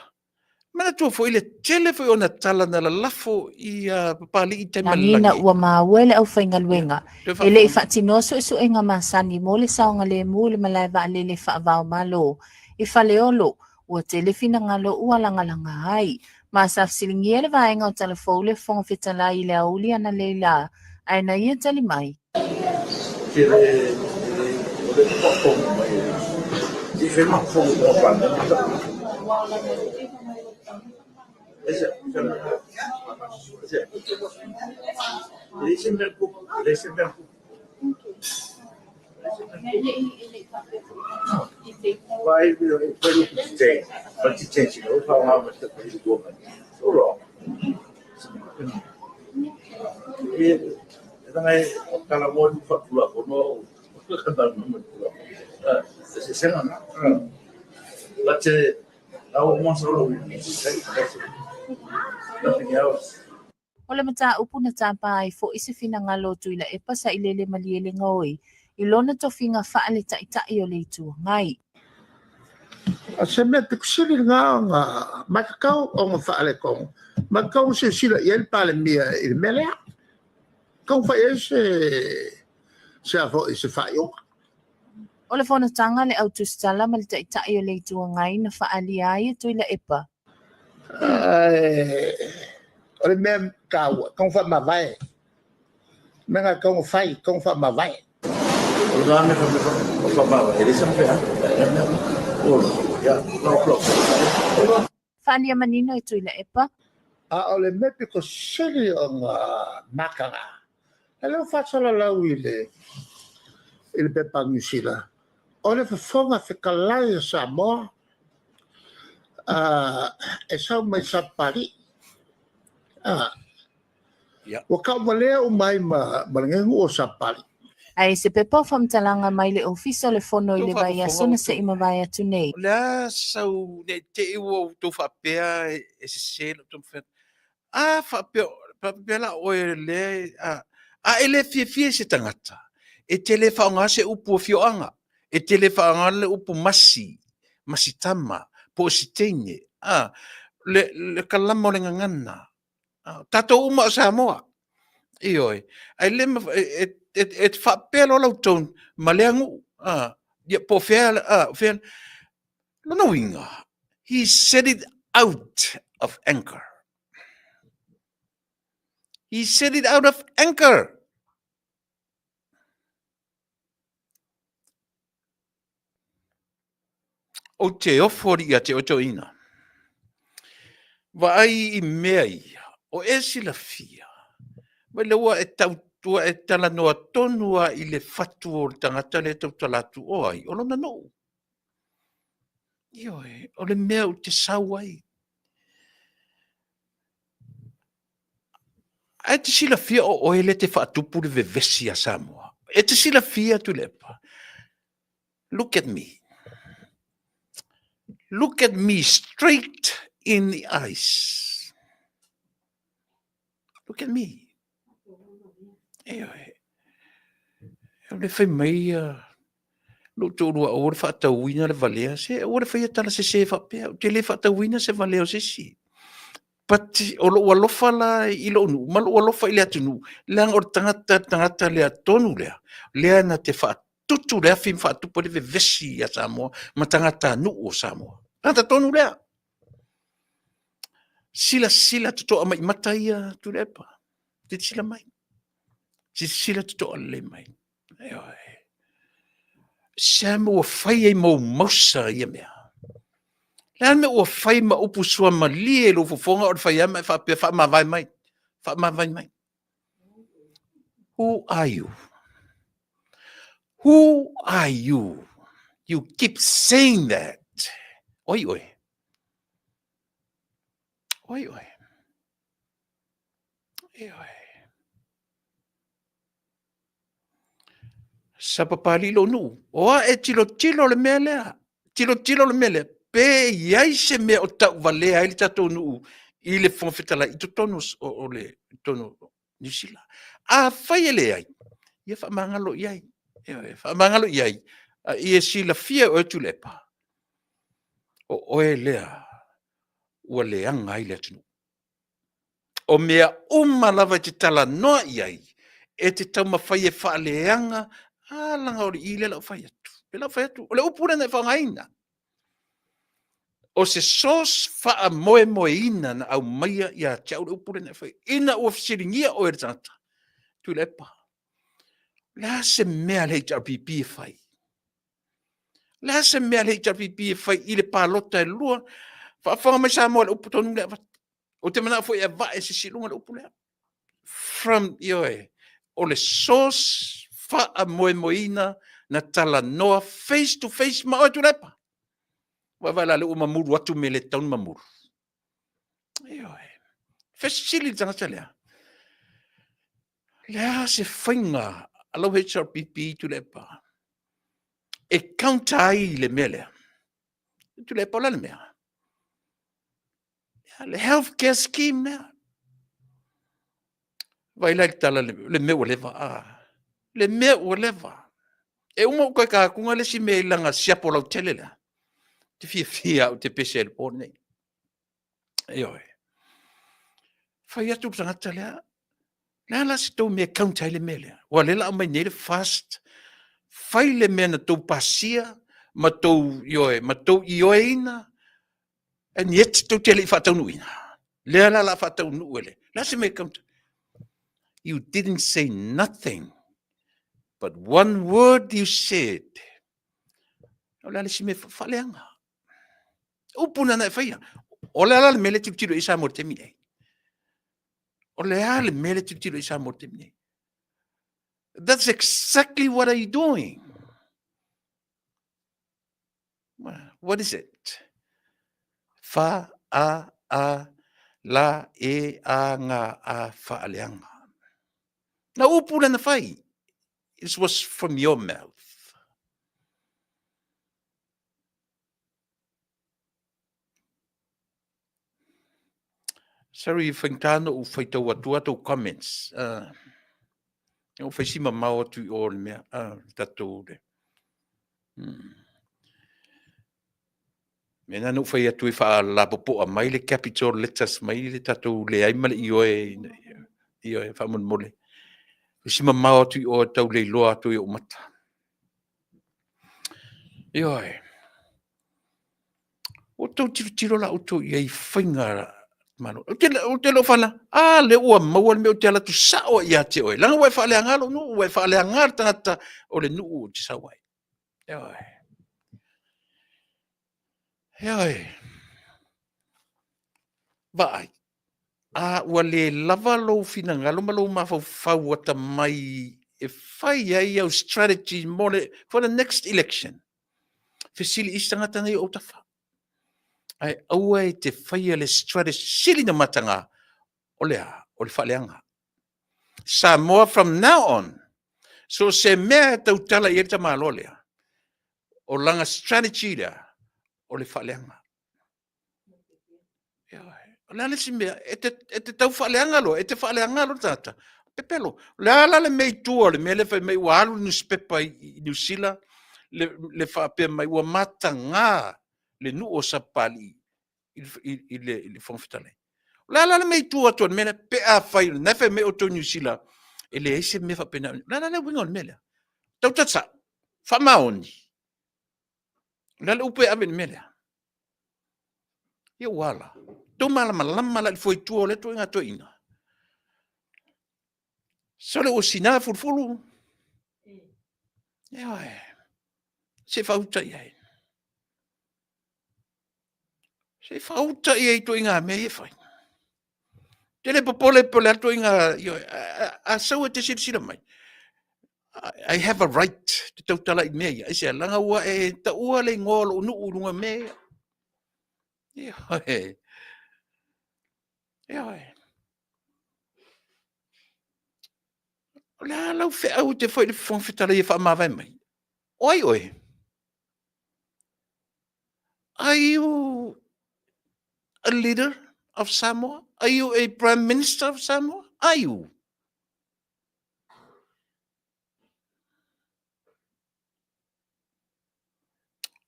S2: Mana tua fo ile tele fo ona tala na la lafo i papali i te
S3: Nangina
S2: malangi.
S3: ua mawele au whaingaluenga. Ele i whaatinoso e su enga masani mo le saonga le mu le malai wa le whaavao malo. I whaleolo ua telefina ngalo ua langalanga hai. Ma saf silingia le vaenga o telefole fonga fitala i le auli ana leila. Aina ia tali mai. O le mata upu na tapa ai fo isi fina ngalo tuila e pasa i lele maliele ngoi. I lona tofinga whaale taitai o le itu ngai.
S4: A se me te kusiri nga makakau o nga whaale kong. Makakau se sila i el pale mia i le melea. Kau whae se afo i se whaio.
S3: O le fona tanga le autostala ma le taitai o le itu ngai na whaali ai tuila epa.
S4: O le mea kaua, kau wha mawai. Menga kau whai, kau wha mawai.
S5: O le ame wha mawai, ele sa mwea.
S3: Whaali a manino e tuila epa.
S4: A o le mepe ko sili o nga makanga. E leo whatala lau i le pepa ngisila. O le whafonga whikalai sa moa. E sau mai sa pari. Wa ka malea o mai malangengu o sa pari.
S3: Ai se pepa whamtalanga mai le ofisa le fono i le vai aso na se ima vai atu nei.
S2: La sau ne te iwo to whapea e se selo to mwhena. Whapea la oe le ele fie se tangata. E te le whaonga se upu o fioanga. E te le whaonga le upu masi tama, po si teine. Le kalama o le ngangana. Tato uma o Samoa. Ioi. Ai le e whapea lo lau ton maleangu. Po fea lona winga. He set it out of anchor. He set it out of anchor. O te ofori a te otoina. Wa ai I mea ia. O e sila fia. Wa lewa e tautua e tala noa tonua I le fatu o le tangata le tautalatu o ai. O lona no. Ioi. O le mea o te sau ai. E te sila fia o ele te whaatupu le vevesi a Samoa. E te sila fia tu lepa. Look at me. Look at me straight in the eyes. Look at me. E le whai mai lo tōrua o le whaatauina le valea se. O le whai atala se whapea. Te le whaatauina se valea o se si. Pati o lo alofa la I lo nu, ma lo alofa I le atunu. Leang o tangata le atonu lea. Lea na te whaatutu lea fim whaatupu le vevesi a Samoa. Ma tangata nu o Samoa. Tangata tonu lea. Sila tuto amai mataia tu lepa. Te sila mai. Sila tuto ale mai. Samoa whai mo mausa ia mea. Lea me ua whai ma upu sua ma lie lo fufonga o le whai ama wha mawai mai. Wha mawai mai. Who are you? Who are you? You keep saying that. Oi, oi. Oi, oi. Oi, oi. Sa papali lo nu. Oa e tilo le mea lea. Tilo le mea lea. Pe iai se mea o tau valea ili tatou nu i le fonfetala i to tonu o le tonu nisila. A fai ele ai. Ia fa mangalo iai. Fa mangalo iai. Ia sila fia o tu lepa. O oe lea. Ua leanga i le tunu. O mea lava te tala noa iai. E te tau mawhai e wha leanga. Langa ori i le lau whai atu. Le lau whai atu. O le upura nei whangaina. O se sos wha moe ina na au maia ia te au le upura nei whai. Ina ua fisiringia o e tata. Tu lepa. Lea se mea le HRPP e whai. Lea se mea le HRPP e whai i le pālota e lua. Wha mai sa moa le upu tonu lea. O te mana foi e va e se silunga le upu lea. From ioe. O le sos fa moina na tala noa face to face ma o tu lepa. Wa wala le umamuru atu me le taun mamuru. Ioe. Fesili tangata lea. Lea se whainga alo HRPP tu lepa. E kaunta ai le mele. Tu lepa la le mea. Le healthcare scheme mea. Vai lai tala le mea ua lewa le mea ua lewa. E uma koe ka kunga le si mea ilanga siapo lau tele lea. Te fia o te pese le pone. Ioe. Whai atu tangata lea. Lea la si tau mea kaunta le mea lea. Wa lela au mai nere fast. Whai le mea na tau pasia. Ma tau ioe ina. And yet tau tele i whatau nuina. Lea la whatau nuele. Lea si mea kaunta. You didn't say nothing. But one word you said. Ola le si me whaleanga. Upuna na whaia. Ola la le mele tiro isa mo te mine. Ola le mele tiro isa mo te mine. That's exactly what are you doing. What is it? Fa a la e a nga a whaaleanga. Na upuna na whai. It was from your mouth. Sorry, whaitano u whaitau atu comments. O whaisima mau atu i o le mea. Tatou le. Mena no whai atu i wha la popo a mai le capital letters mai le tatou le aima le ioe wha mole. Whaisima mau atu i o tau le loa atu i o mata. Ioe. O tau tiro la uto i ai whainga mano. O te lo whana. Le ua maua le mea o te ala tu sao i a te oe. Langa wai whaale angalo nu. Wai whaale angar tangata o le nuu o te sao ai. Ioe. Ioe. Vai. Ua le lava lo fina ngalo malo mawhau ata mai e whai ai au strategy mole for the next election. Fesili istangata nei o tafa. Ai aua e te whaia le strategy sili na matanga o le whaleanga. Samoa from now on. So se mea tau tala i eta malo lea. O langa strategy lea o le whaleanga. Lale si mea, e te tau whaleanga lo, e te whaleanga lo tata. Pepelo. Lala le mei tua, le mele whai mei walu newspaper i New Zealand, le whapea mai ua mata ngā le nu o sapali i le whangwhitale. Lala le mei tua tuan mele, pe a whai, na whai mei o tau New Zealand, e le eise me whapena. Lala le wingon mele. Tau tatsa, whamaoni. Lala upe aben mele. Ia wala. Tau malama la foi tua le tu inga to ina. Sole o sina fulfulu. Ia. Se fauta ia. Se fauta ia to inga me ia fai. Tele popole pole atu inga a sau te sila mai. I have a right te tautala I mea ia. Ese langa ua e ta ua le ngolo unu urunga mea. Ia hoi. Ia hoi. La lau fe au te foi le fong fitala ia wha mawai mai. Oi oi. Are you a leader of Samoa? Are you a prime minister of Samoa? Are you?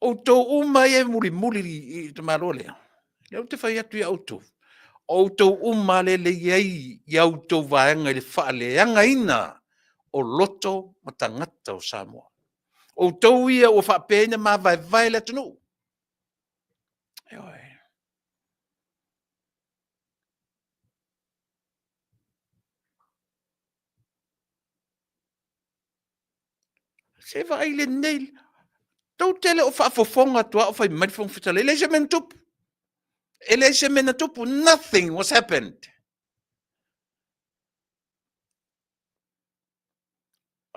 S2: O tō umai e muri I te maro lea. Leo te whai atu I auto. O tō umale le iei I auto vaenga le whaaleanga ina o loto matangata o Samoa. O tō ia o whapena ma vai le tunu. Eoi. Se vai le neil. Tau tele o whaafofonga tua o whai maifong fitale. Ele se men tupu. Ele se men tupu. Nothing was happened.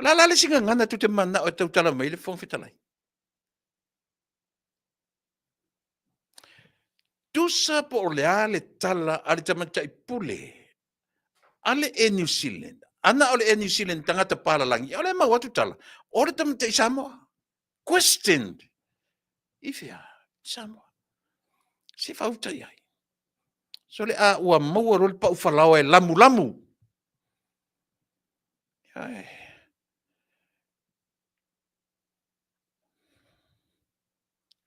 S2: La le singa ngana tu te mana o tau tala mai le fong fitalai. Tusa po o lea le tala ale tamata I pule. Ale e New Zealand. Ana ole e New Zealand tangata pala langi. Ole ma watu tala. Ole tamata I Samoa. Questioned. Ifia, Samoa. Se fauta iai. So le a ua maua rol pa ufalawa e lamu. Ai.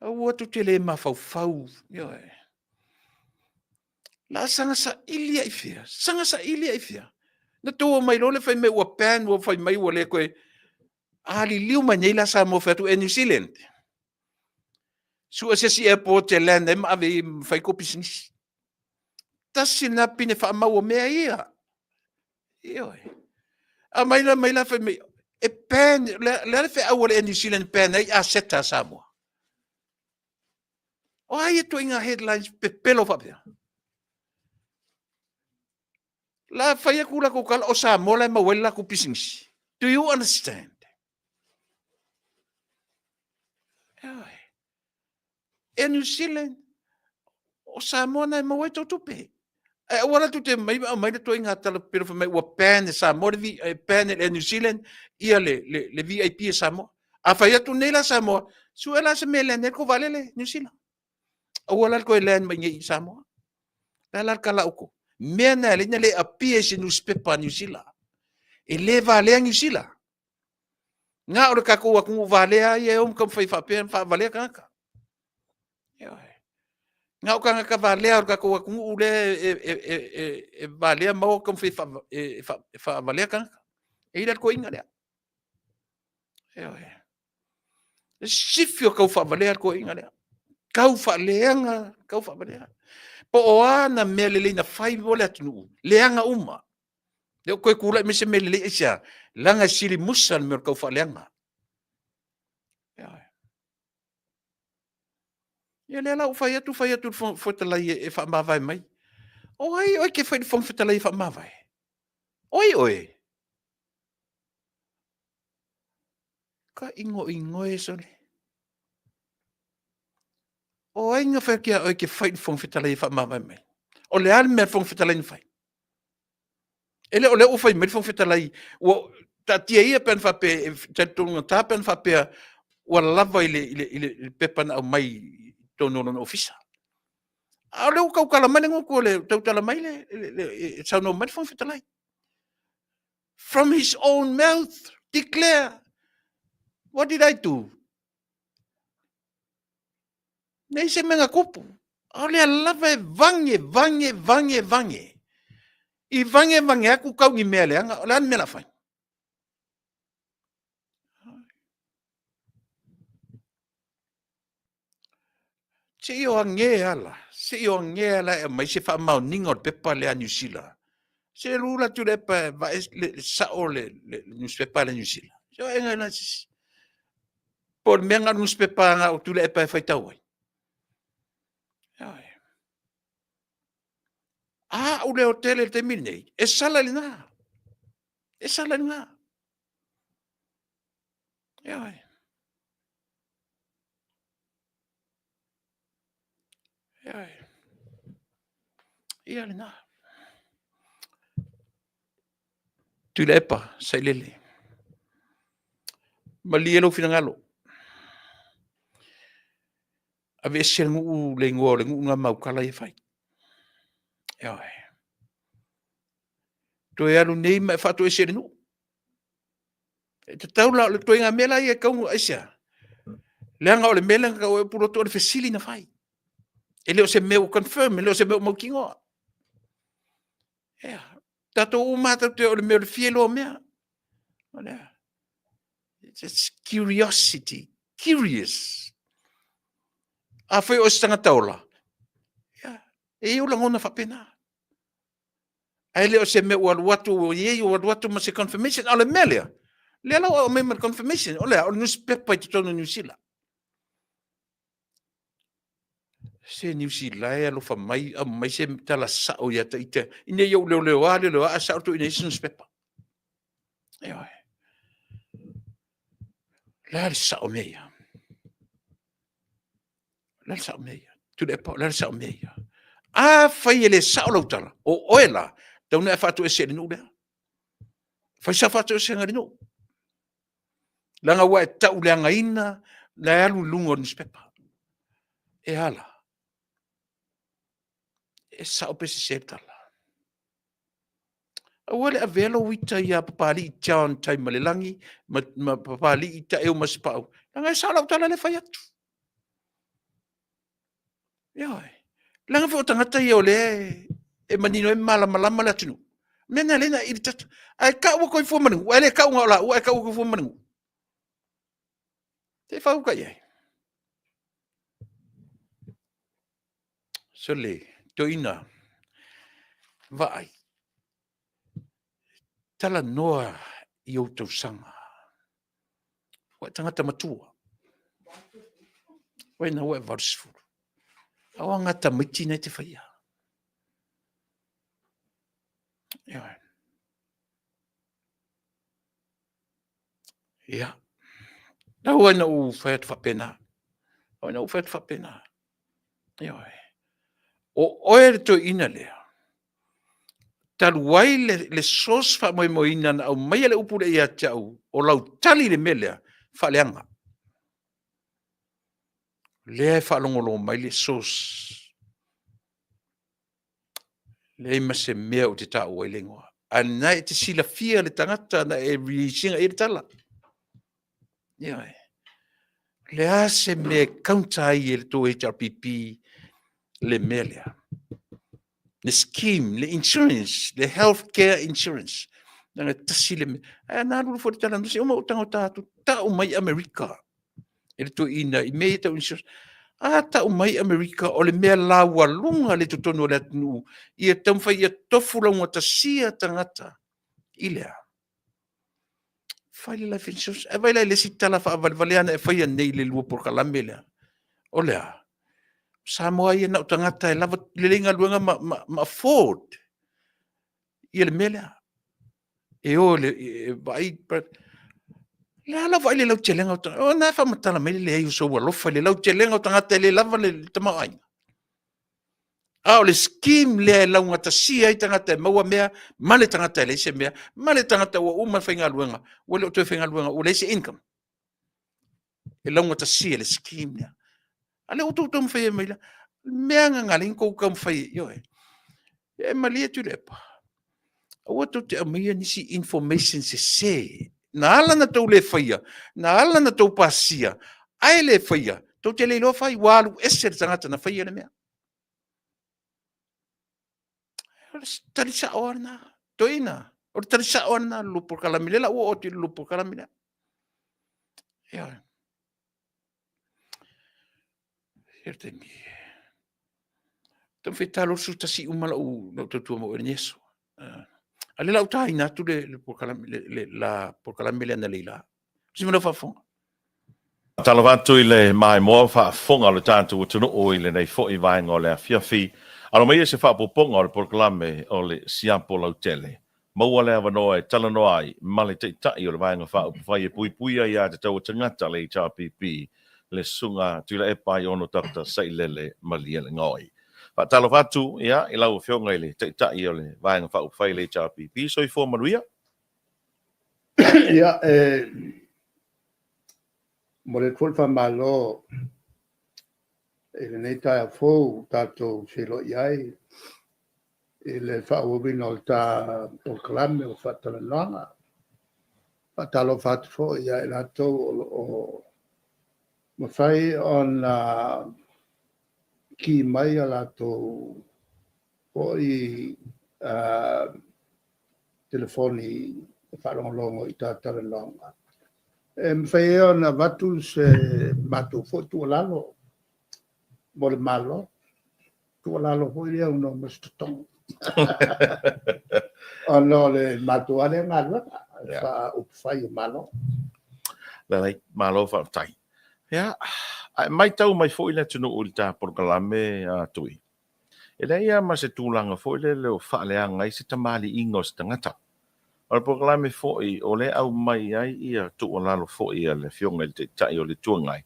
S2: Ua tu te le ma fau. Ioi. La sanga sa ilia ifia. Sanga sa ilia ifia. Na tō mai lole fai me ua pan ua fai mai ua le koe. Ali liu mai nei la Samoa fatu e New Zealand. Sua sesi airport te land em ave fai ko business. Tasi na pine wha maua mea ia. Ioi. A mai la fai me. E pan, le fai awale e New Zealand pan ei a seta Samoa. O ai e to inga headlines pe pelo whapea. La fai a kula kukala o Samoa la mawela ku business. Do you understand? Ioi. E New Zealand, o Samoa na mawai tau tupe. E wala tu te mai le to inga tala pero fa mai ua pan e Samoa le pan e New Zealand ia le VIP e Samoa. A fai atu nei la Samoa, su ela se mele ne ko vale le New Zealand. A wala ko ele mai ngi Samoa. La kala uko. Mena le apie se newspaper New Zealand. E le vale New Zealand. Nga ora ka ko ku vale ia kam fai fa pen fa vale ka. Nga o kanga ka valea o ka ko ku ule e valea mo kom fa valea ka e ira ko inga lea e sifio ka fa valea ko inga lea ka fa leanga ka fa valea po o ana mele na fai vole atunu leanga uma le ko kula me se mele isa langa sili musal me ka fa leanga ia le la fai atu fotala e fa mavai mai. Oi ke fai fong fotala e fa mavai. Oi. Ka ingo e sole. Oi nga fai ke fai fong fotala e fa mavai mai. O le al me fong fotala ni fai. Ele o le o fai me fong fotala i o ta tia ia pen fa pe tatunga ta pen fa pe o lava ile pepa na mai tono no ofisa. A le ka kala mane ngoko le tautala mai le sa no mai fong fitalai. From his own mouth declare, what did I do? Nei se menga kupu. A le lava vange. I vange aku kau ni mele anga lan mela fai. Se yo angela e mai se fa mau ningo pepa le New Zealand. Se rula tu le pa va sa ole le newspaper le New Zealand. So enga na por menga newspaper nga tu le pa fai tau. o le hotel te mini e sala lina ia lina tu lepa sai lele malielo finangalo ave sengu le ngore nga mau kala e fai to e alu nei ma fatu e serinu te taula le toinga mela ia kau aisia le nga ole mela ka o puro to fesili na fai ele o se meu confirm ele o se meu mo kingo tato o mata te o le meu fielo mea olha it's curious a foi o stanga taula e o langona fa pena ai le o se me o watu o ye o watu ma se confirmation ole melia le la o me confirmation ole o newspaper to no New Zealand se New Zealand e lo fa mai a mai se tala sa o ya te ite ine yo le ale le a sa to ine newspaper la sa o meia la sa o meia tu le pa la sa o meia a fai ele sa o tala o oela tau ne fa to e se no le fai sa fa to se ngari no langa wa tau le nga ina la alu lungo newspaper e ala e sa o pese se tala Awale a velo wita ia papali John tai malelangi ma papali ita eu maspau. Langa sala utala le fai atu. Langa fo tangata ia ole e manino e malama le atunu. Mena lena i tatu. Ai ka wa koi fo manu. Ai le ka nga ola. Ai ka wa fo manu. Te fau ka ia. Sole toina vai. Tala noa i o tau sanga. Wa tangata matua. Wa na wa varsfuru. Awa ngata mitina te whaia. Ia. Na ua na u whaet whapena. Awa na u whaet whapena. Ia. O oere to ina lea. Taluai le sos fa moi ina na au mai le upure ia tau o lau tali le melea fa leanga. Le fa longolo mai le sos. Le ma se mea o te tau ai lengoa. Ana e te sila fia le tangata na e risinga e tala. Ia. Le a se me kaunta ai e le to HRPP le melea. Le scheme, le insurance, le healthcare insurance. Nanga tasi le na lu fo tala no se o tango ta o mai America. E to ina i me ta insurance. Ta o mai America o le mea lawa lunga le totono le atnu. Ia tamfa ia tofu la ngata sia tangata. Ilea. Fai le life insurance. E vai le sitala fa valvaleana e fai nei le lua por kalamela. Olea. Samoa ia na tangata e lava lelinga luanga ma afford. Ia le mela. E o le vai la lava ile lau telenga o na fa matala mai le ai so lo fa le lau telenga tangata le lava le tamai. O le scheme le lau ngata sia i tangata maua mea male tangata le se mea male tangata o uma fainga luanga o le to fainga luanga o le se income. E lau ngata sia le scheme ya. Ale o tau tau mwhai e maila. Mea ngangaling kou kau mwhai yo e. E malia tu lepa. Awa tau te amia nisi information se. Na ala na tau le whaia. Na ala na tau pasia. Ai le whaia. Tau te leilo whai walu ese le tangata na whaia le mea. Tarisa oana. Toina. O tarisa oana lupo kalamilela. O te lupo kalamilela. Ia. Herteni. Tam fetalo su tasi umala u no tu mo erneso. Ale la utaina tu le por calamele na leila. Si mo fa fon.
S5: Talavatu i le mai moa wha fonga le tātou utunu o i le nei fo i vai ngō le fiafi Alo mai se whaapoponga o le proklame o le siampo lau tele. Maua lea wanoa e talanoa ai, male te tai o le vaenga whai e pui ai a te tau tangata le HRPP, le sunga tula e pai ono tata sailele malia le ngoi. Talo whatu, ia, i lau whionga i le te tai o le vaenga whai le HRPP, so i fō manuia?
S4: Ia, mo le tulfa malo, e le nei tai a fōu tātou se lo iai, e le whaawawina o tā proklame o whatalanoanga. Talo whatu fō ia e lātou o mawhai on ki mai a lātou o i telefoni whalongalongo i tā talanoanga. Mawhai on watu se matu fō tualalo. Mo le malo, tualalo fō ia uno mastatonga. Ono le matuane ngāluaka, wha upwhai o malo.
S5: Lelei, malo whaatai. Ia, mai tau mai fōi le tunu uli tā porkalame a tui. E le ia ma se tūlanga fōi le leo whaaleanga i se tamali ingo se tangata. O le porkalame fōi o le au mai ai ia tualalo fōi a le fionga i te tai o le tuangai.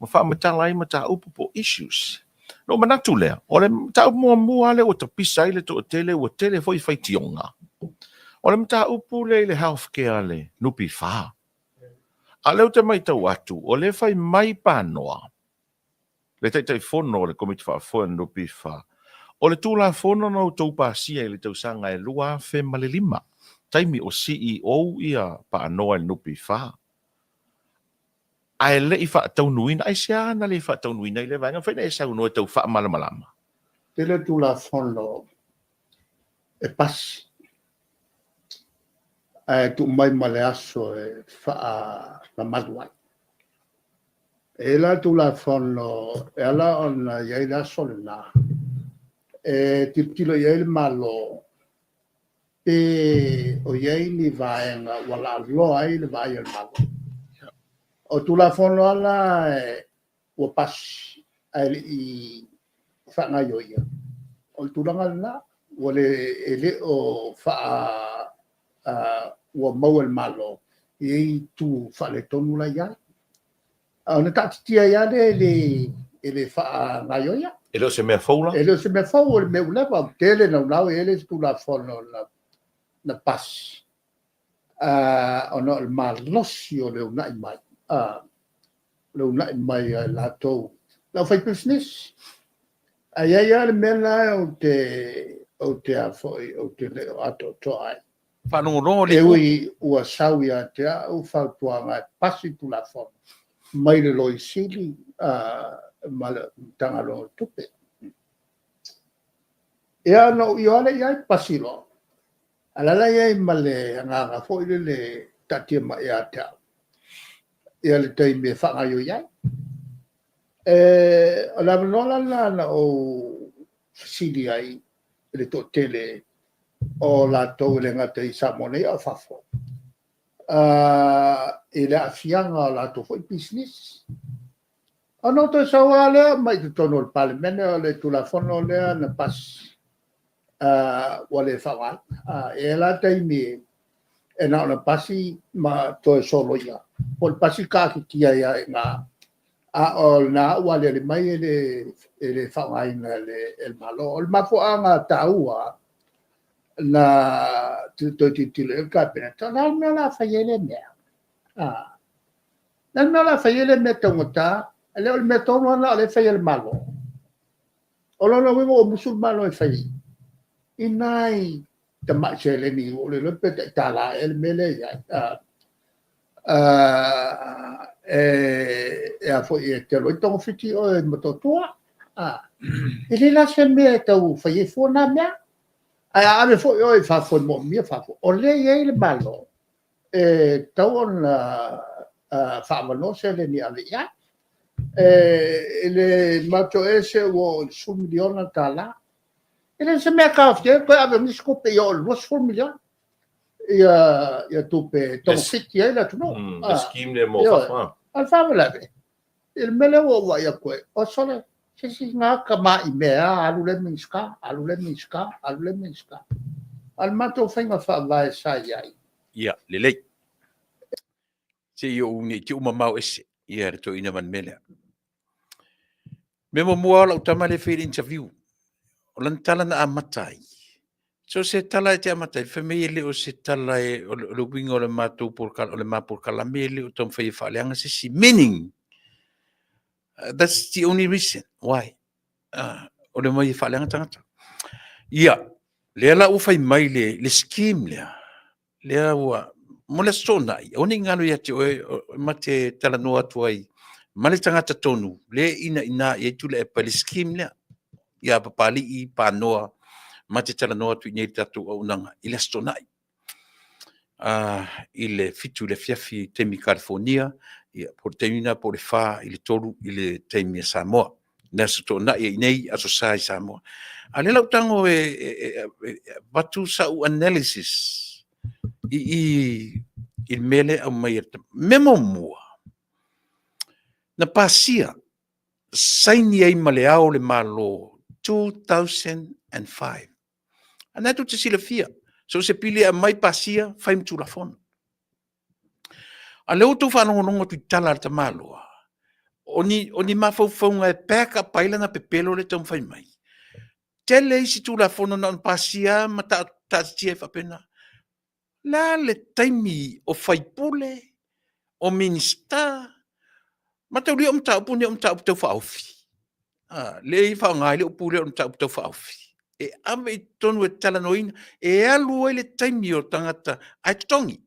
S5: Ma whaamatala ai ma tā upupo issues. No manatu lea, o le tā mua le o ta pisa i le to tele o tele foi fai tionga. O le mta upu le healthcare le nupi wha. A leo te mai tau atu, o le fai mai panoa. Le teitai whono le komiti wha whoa nupi wha. O le tūla whono no tau pāsia i le tau sanga e lua whe male lima. Taimi o CEO ia pa anoa le nupi wha. Ai le I wha tau nuina, ai sia na le wha tau nuina I le vanga, whaina e sau noa tau wha malamalama.
S4: Tele tūla whono e pasi. Tu mai male aso e wha na maduai. E la tūla whono, e ala on iei la sole nā. E tiptilo iei le malo, e o iei ni vaenga, wala loa ai le vai al malo. O tula whono ala ua pasi ai I whangaio ia. O tulanga la, ua le o ua mau el malo, I tu whale tonu la ia. O na tātitia ia le whangaio ia.
S5: E leo se mea whaula?
S4: E leo se mea whau, le meu lewa, tele nau e le tula whono na pasi. O no el malosi o leo nai mai. Lo nai mai lātou. Lau whai business. Ai le mena o te awhoi, o te leo ato toai.
S5: Whanongo le
S4: E ui ua sau ia te au whautuanga e pasi tu la whona. Mai le loi sili, ma le tangalo tupe. E ano I ole iai pasi lo. Alala iai ma le anganga fo le tatia ma ia te au. Ia le tei me whangaio iai. O la manola na o sili ai, le to tele o la tau le ngata I Samone a whafo. E le afianga o la to foi business. Ano to sawa lea, mai te tono le palemene o le tulafono lea na pas o le whawai. E la tei me e na ona pasi ma to solo ia. O le pasi kākitia ia e ngā. O na wale le mai e le whawai na le malo. O le mafuanga taua na tilo e kāpena. Tā nā mea la whaiele mea. Nā mea la whaiele mea tangata. Le o le mea tono ana o le whaiele malo. O lona wiwa o musulmano e whai. I nai te maise le ni o le lepe te tala e le mele ia. E a foi e te loi tongo fiti o e matotua. E le la se mea tau whai e fona mea. A me foi o e whafo mo mia whafo. O le e le malo. E tau on whamano se le ni ale ia. E le mato ese o su miliona tala. E le se mea kawhite, koe ave miskope i o luas 4 miliona. Ia tupe tongo fiti e la tuno.
S5: Le scheme le mo whawha.
S4: Al whamalawe. Il mele o wai a koe. O sole Si ngā ka mai mea, alu le minska. Al mato whainga whaavai sa iai.
S2: Ia, lelei. Se i o unge ki umamau ese, ia reto ina man melea. Me mua la utama le whiri interview. O lan tala na amatai. So se tala e te amatai, whamei le o se tala e o le winga o le mātou o le māpur kalame le o tom whai whaaleanga se si meaning. That's the only reason why. O le mai whaaleanga tangata. Ia, lea la ufai mai le scheme lea. Lea ua, mo le sona i, o ni ngalo ia te oe, ma te tala noa tuai, ma le tangata tonu, le ina i tule e pa le scheme lea. Ia papali i pa noa, ma te tala noa tu i nei tatu o unanga, i le sona i. I le fitu le fiafi temi California, ia por temina por le fa, i le toru, i le temi Samoa. Na so na i nei aso sai Samoa. A le lautango batu sa u analysis i mele au mai memo mua. Na pasia saini ai maleao le malo 2005. Ana tu te sila fia. So se pili a mai pasia faim tu la fon. A leo tu whanongonongo tu tala ta maloa. Oni mafaufaunga e peka paila na pepelo le tau fai mai. Tele isi tu la fono na pasia ma ta tia whapena. La le taimi o faipule, o minista, ma tau lia tau pune tau tau whaofi. Le i whaongai le upule tau tau whaofi. E ame i tonu e talanoina, e alua le taimi o tangata ai tongi.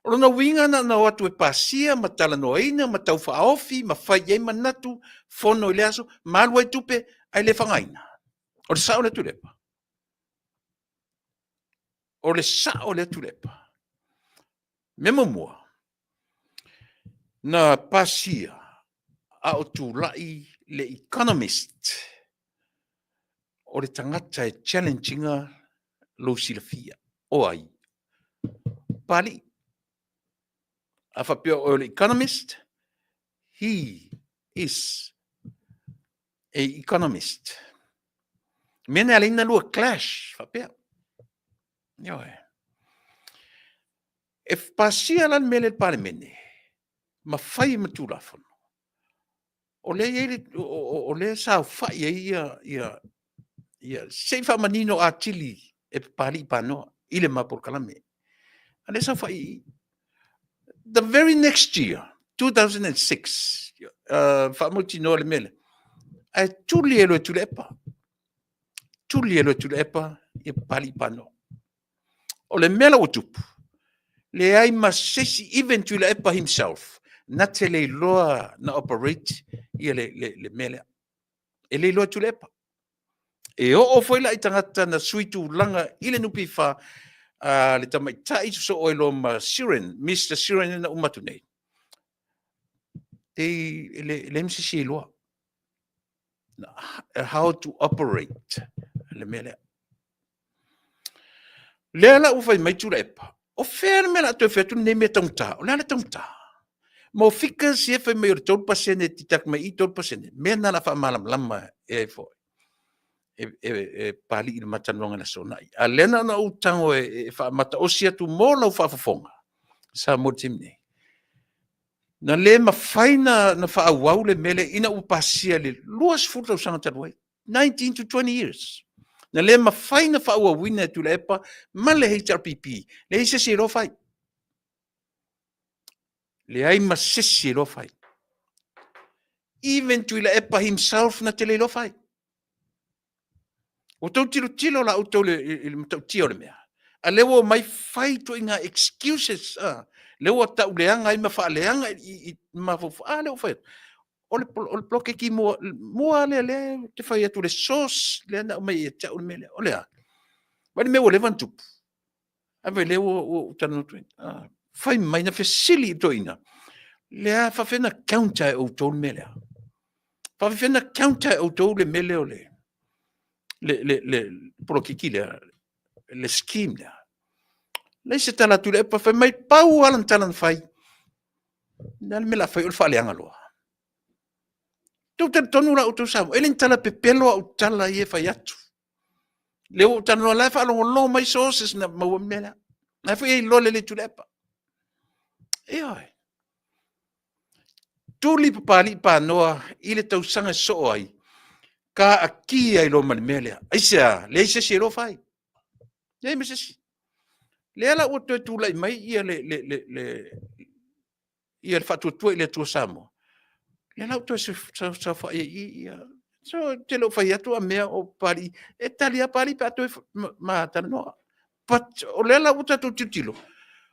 S2: Rona winga na watu e pasia, ma talanoina, ma tau whaofi, ma whai ei manatu, fono i le aso, ma alua i tupe ai le whangaina. O le sao le tulepa. O le sao le tulepa. Memo mua. Na pasia a o tūlai le Economist. O le tangata e challenginga lo silafia. O ai. Pali. A whapio o le Economist. He is a economist. Mene alina lua clash. Whapio. Ioe. E pasia lan mele pale mene. Ma fai matulafon. O le sa fai ia se fa manino a chili e pali pano ile ma por kalame. Ale sa fai the very next year 2006 fa motino le mele. Ai tulielo tulepa. Tulielo tulepa e pali pano. O le mele o tupu. Le ai masesi eventually epa himself. Na te le loa na operate ia le mele. E le loa tulepa. E o foi la itangata na suitu langa ile nupi fa le tamaitai so oilo ma Siren, Mr. Siren na umatu nei. Le MCC loa. How to operate le mele. Le la ufai mai tulepa. O fer mela to fetu ne me tangta. O la tangta. Mo fika se fe me tol pasene titak me i tol pasene. Me na la fa malam lama e fo. E pali il matanonga na sona. Alena na utango e fa mata osia tu mola fa fonga. Sa motimne. Na le ma faina na fa awau le mele ina upasia le luas futa sanga talwai. 19 to 20 years. Na le ma faina fa ua wina tu le epa ma le HRPP. Le isa se ro fai. Le ai ma sesi lo fai. Even tu le epa himself na te le lo fai. O tau tilo la o tau tio le mea. A lewo mai fai to inga excuses. Lewo tau leanga i ma fa leanga i ma fa leo fai. O le bloke ki mua le te fai atu le sos le ana o mai e tau le mele. O lea. Wani me o le vantupu. Ave lewo o tanu tuin. Fai mai na fesili to ina. Lea fa fena counter o tau le mele. Fa fena counter o tau le mele o le. Le bloke ki le scheme le. Le se tala tu le pa fa mai pau alan talan fai. Na le mela fai o fa leanga loa. Tau te tonu la utu Samoa. Ele tala pepelo au tala ie fai atu. Leo tanu la fa lo mai sources na mau mela. Na fa lo le tulepa. Ai. Tuli papali pa noa ile tau sanga so ai. Ka aki ai lo man mela. Aisa, le se se lo fai. Le me se. Le la utu tu lai mai ia le ia fa tu ile tu Samoa. Le la utu se fa ia. So te lo fai atu a mea o pari. E talia pari pa tu ma tanoa. Pat o le la uta tu titilo.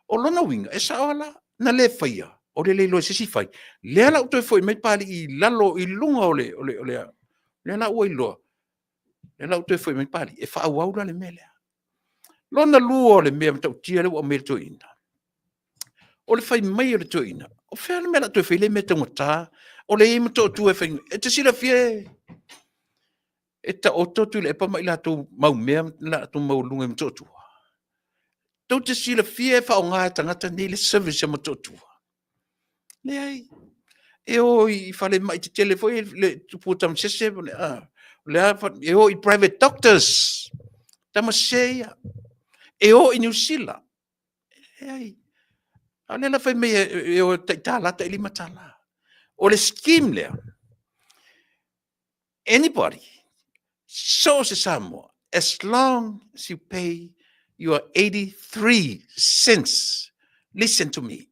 S2: O lona winga e sa ala na le faia. O le lo se si fai. Le la uta foi mai pari I lalo I lunga o le. Le la ua I loa. Le la uta foi mai pari. E fa au le mele. Lona lua o le mea mtau tia le o me to ina. O le fai mai o le to ina. O fea le mea to fai le me tangata. O le ima to tu e fai. E te sila fie. E ta o totu le pa mai la tu mau mea la tu mau lunga mto tu. Tau te sila fie fa o ngā tangata ni le service ma to tu. Le ai. E o I fale mai te telefoi le tuputam sese le e o I private doctors. Tama seia. E o I New Zealand. E ai. Ale la fai mea e o taitala ta ili matala. O le scheme lea. Anybody. So se Samoa. As long as you pay your 83 cents. Listen to me.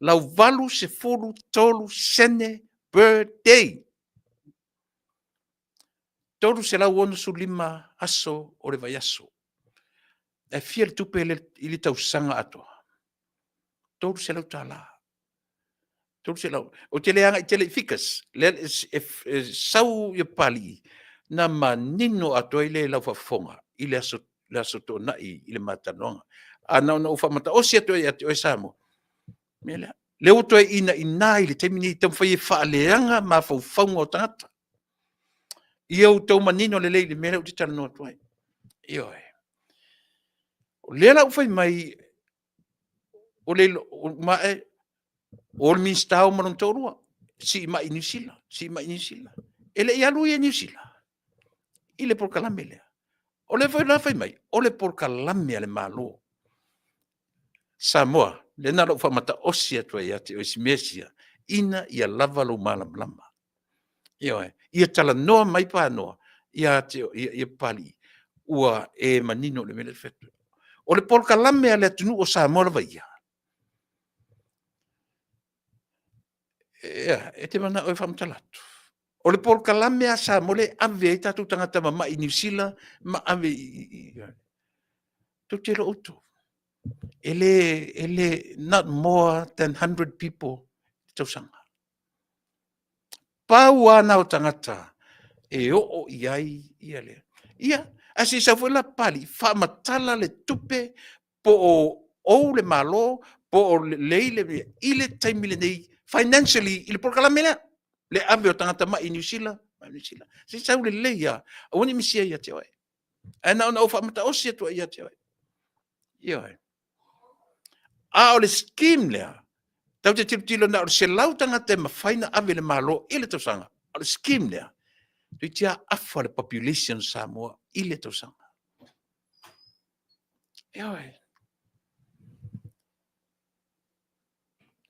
S2: Lau valu se folu tolu sene per day. Tolu se lau onu su lima aso o le vai aso. E fia le tupe ili tau sanga atoa. Tolu se lau tala. Tolu se lau. O te leanga I tele fikas. Sau ia pali. Na manino atoa ile lau fafonga. Ile aso to na ile matanonga. Ana na ufa mata. O si atoa I atoa Samoa. Mela. Leo to ina ile temini tam fai faaleanga ma fau o tangata. Ia o tau manino le leile mele o te tana no tuai. Io e. O lela u fai mai o le ma e o le minstao manon torua. Si ma New Zealand, si ma New Zealand. Ele ia lui New Zealand. Ile por kalamele. O le fai mai, o le por kalame le malo. Samoa le nalo fa mata osia tu ia te osmesia ina ia lava lo malam lama io ia tala no mai pa no ia te ia pali ua e manino le mele fetu o le polka lame ale tunu o Samoa va ia e te mana o fa mtalatu o le polka lame a Samoa le ave ta tu tanga tama mai New Zealand ma ave tu te lo utu ele not more than 100 people tausanga. Paua na o tangata e o iai iale. Ia, asi sa fuela pali fa matala le tupe po o le malo po o leile ile taimile nei financially ile por kalamela le ave o tangata ma New Zealand, New Zealand. Si sa le leia, oni misia ia te oi. Ana ona o fa mata o sia tu ia te oi. Ia. A o le scheme lea. Tau te tilo na o se lautanga te mawhaina ave le malo ile tausanga. O le scheme lea. Tui tia afa le population Samoa ile tausanga. Eoi.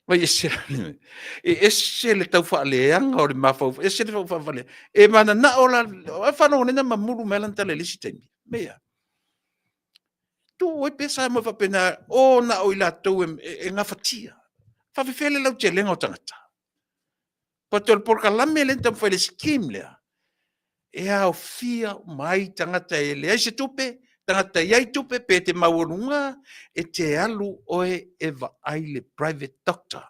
S2: Vai ese le tau whaaleanga o le mawhau. Ese le whaale. E mana na o la whanau nena mamuru melanta le lisi teimi. Mea. Tu oi pesa ma fa pena o na o ila tau e nga fatia fa fele lau te lenga o tangata patol por kalame le tam fele scheme le e au fia mai tangata e le se tupe tangata yai tupe pe te mawonunga e te alu oe eva ai le private doctor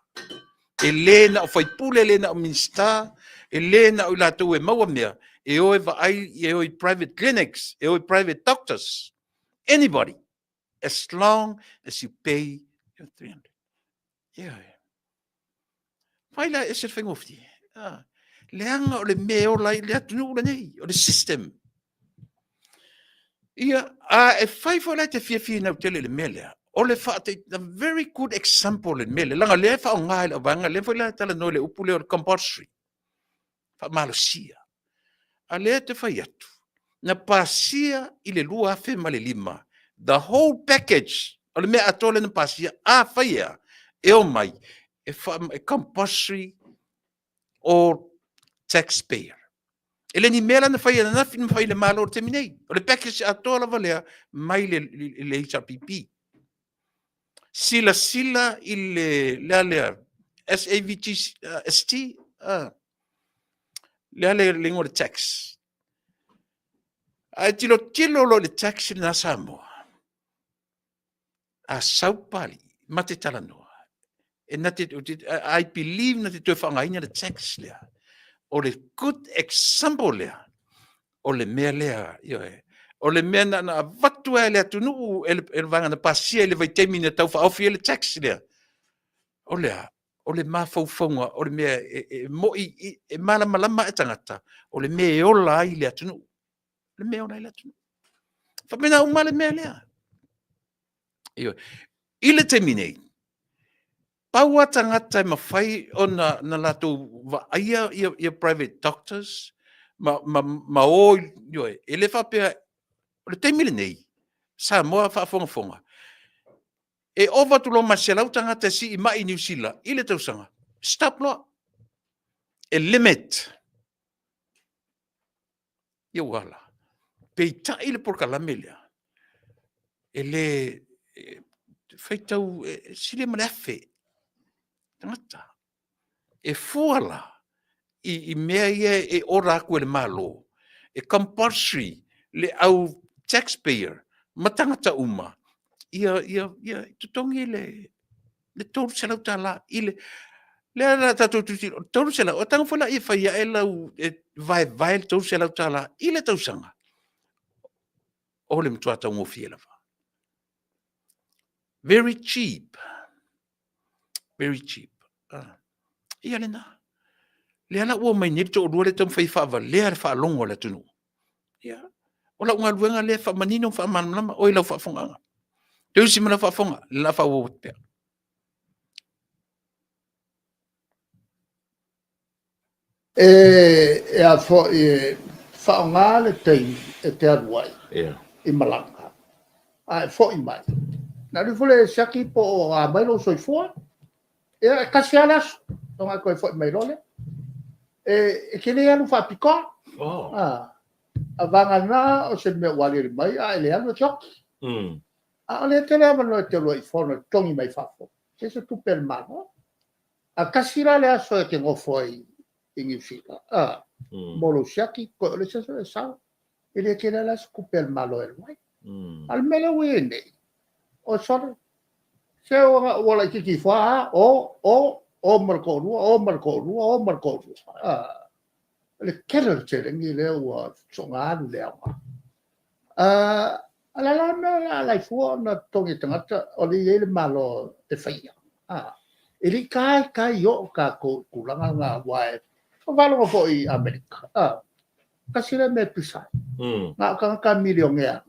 S2: e le na o fai pule le na o minsta e le na o ila tau e maua mea e o eva ai e o private clinics e o private doctors anybody as long as you pay your 300. Yeah. Faila is het vingofti. Leanga o le meo lai le atunu le nei o le system. Ia e fai fo lai te fia na tele le mele. O le fa te a very good example le mele. Langa le fa ngai le vanga le fa la tala no le upule o compulsory. faamalosia a lea te fai atu na pasia i le lua afe ma le lima the whole package o le mea atole na pasia a faia e o mai e compulsory or taxpayer. Ele ni mela na fai na fin fai le malo te minei. O le package atola valea mai le HRPP. Sila i le SAVT ST le lingua le tax. A tilo lo le tax na Samoa. A saupali mate talanoa. E I believe na te tue whangaina le tax lea. O le good example lea. O le mea lea. O le mea na vatua lea tunu ele vanga na pasia ele vai teimi na tau whaofi ele tax lea. O lea. O le mawhauwhaunga. O le mea e malama e tangata. O le mea e ola ai lea tunu. Le mea ola ai lea tunu. Whamena uma le mea lea. Ile te minei. Paua tangata e mawhai o na lato wa aia ia private doctors, ma o ele whapea, o le teimile nei, sa moa whaafonga. E ova tulo maselau tangata si i mai New Zealand, ile tausanga, stop loa, e limit. Ia wala, peita ile porka lamelea, ele feitau, sile maleafe, tangata. E fuala i mea ia e ora aku le malo. E compulsory le au taxpayer ma tangata uma. Ia tutongi le tolu selau tala ile le ala tatu tolu selau o tanga fola i faia e lau vai tolu selau tala ile tausanga. O le mtuata umofie lava. Very cheap. Very cheap. Ia le na. Le ala ua mai niri to urua le tam fai whaava lea le wha longo le tunu. Ia. O la unga luenga le wha manino wha manama o i lau wha whonganga. Teu si mana wha whonga, le la wha ua pia.
S4: E a fo e whaonga le tei e te aruai.
S5: Ia.
S4: I malanga. A fo i mai. Nā rifule saki po a mailo soifua. E kasi alas. Tonga koe fo i mailole. E kene alu whapika.
S5: Oh.
S4: A vanga na o se mea wale mai a ele alu choki. A ole te lea mano e te lua i whono tongi mai whafo. Se se tupe el mano. A kasira le aso e ke ngofo i New Zealand. Molo siaki ko ole se se sao. Ele kene alas kupe el malo el mai. Al mele ue nei. O sore. Se o wala kiki wha o marko rua. Le kere te rengi le ua songa anu le awa. Ala la me la fua na tongi tangata o le ele malo te whaia. Ili kai yo ka kulanga ngā wae. O walo fo i Amerika. Kasi le me pisai. Ngā ka milion ea.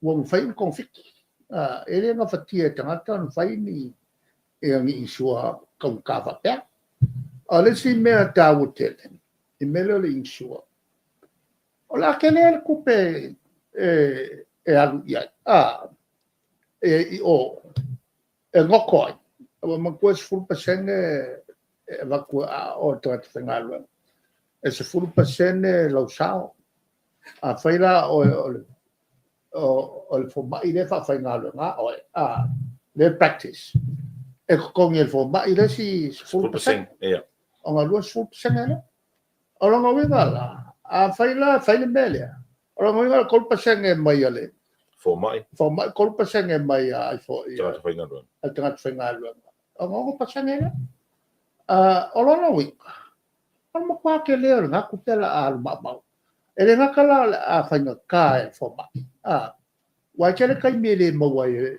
S4: Wong whai konfiki. Ele ngā whatia tangata na whai ni e angi isua kong kawa pia. Ale si mea tawu tele. I mele le insua. O la kele ele kupe e alu iai. E ngokoi. Awa makua se 10% e wakua o tangata whengalua. E se 10% lau sao. A whaila o le fomai le whaingalua ngā oe. Le practice. E kongi el fomai le si 10%.
S5: Ia.
S4: O ngā lua 10% ele. O longa winga la. A whaile melea. O longa winga la 10% e mai ale.
S5: Fomai.
S4: Fomai 10% e mai ai fo.
S5: Tangata whaingalua.
S4: Ai tangata whaingalua. O ngā 10% ele. O longa winga. O makua ke leo ngā kupela a lumamau. E le ngā kala a whainga kā e fomai. Wai kere kai mele maua e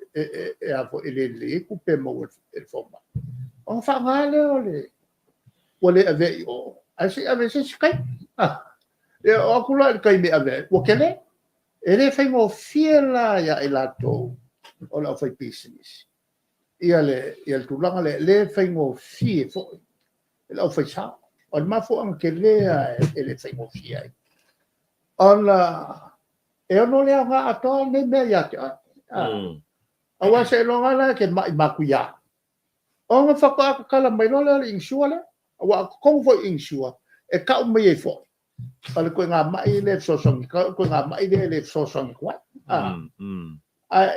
S4: afo ele kupe maua e fomai. O whangale o le. Wale ave o. Asi ave se skai. E o kula kai me ave. Wa kele. Ele whaingo fiela ya e lato. O la whai business. Ia le tulanga le whaingo fie fo. E la whai sao. on mafo ang kele ele sai mo fia on e ono le nga ato ne me ya awa se lo ngala ke makuya on fa ko kala mai lo le insure awa ko fo insure e ka me e fo ala ko nga mai le so so ko nga mai le so so ko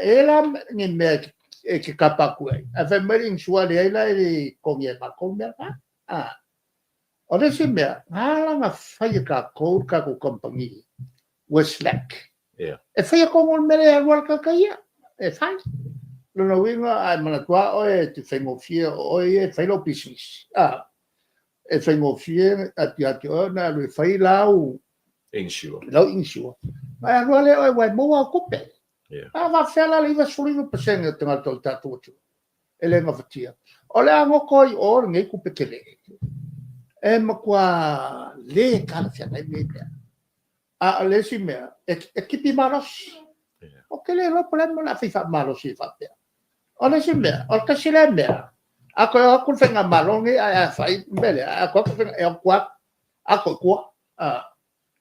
S4: ela ni me e ke kapa ku a fa me insure le ela e ko ye pa ko me o le se me ala nga fa ka ko company was slack e fa ko mo me le wal ka ya e fa lo no winga ai mana tua o e te fengo fie o e fai lo business e fengo fie a ti na lo fai lau insure ma agora le o vai boa cope va fela le va solo per cento te mal tolta tutto e le ma fatia o le amo coi o ngai cope che le e ma qua le cala fia dai me le si me e kipi maros o che le lo problema la fa malo si fa Ona si mea, o ka sila mea. Ako whenga malongi a whai mele, ako whenga e o kwa, ako kwa.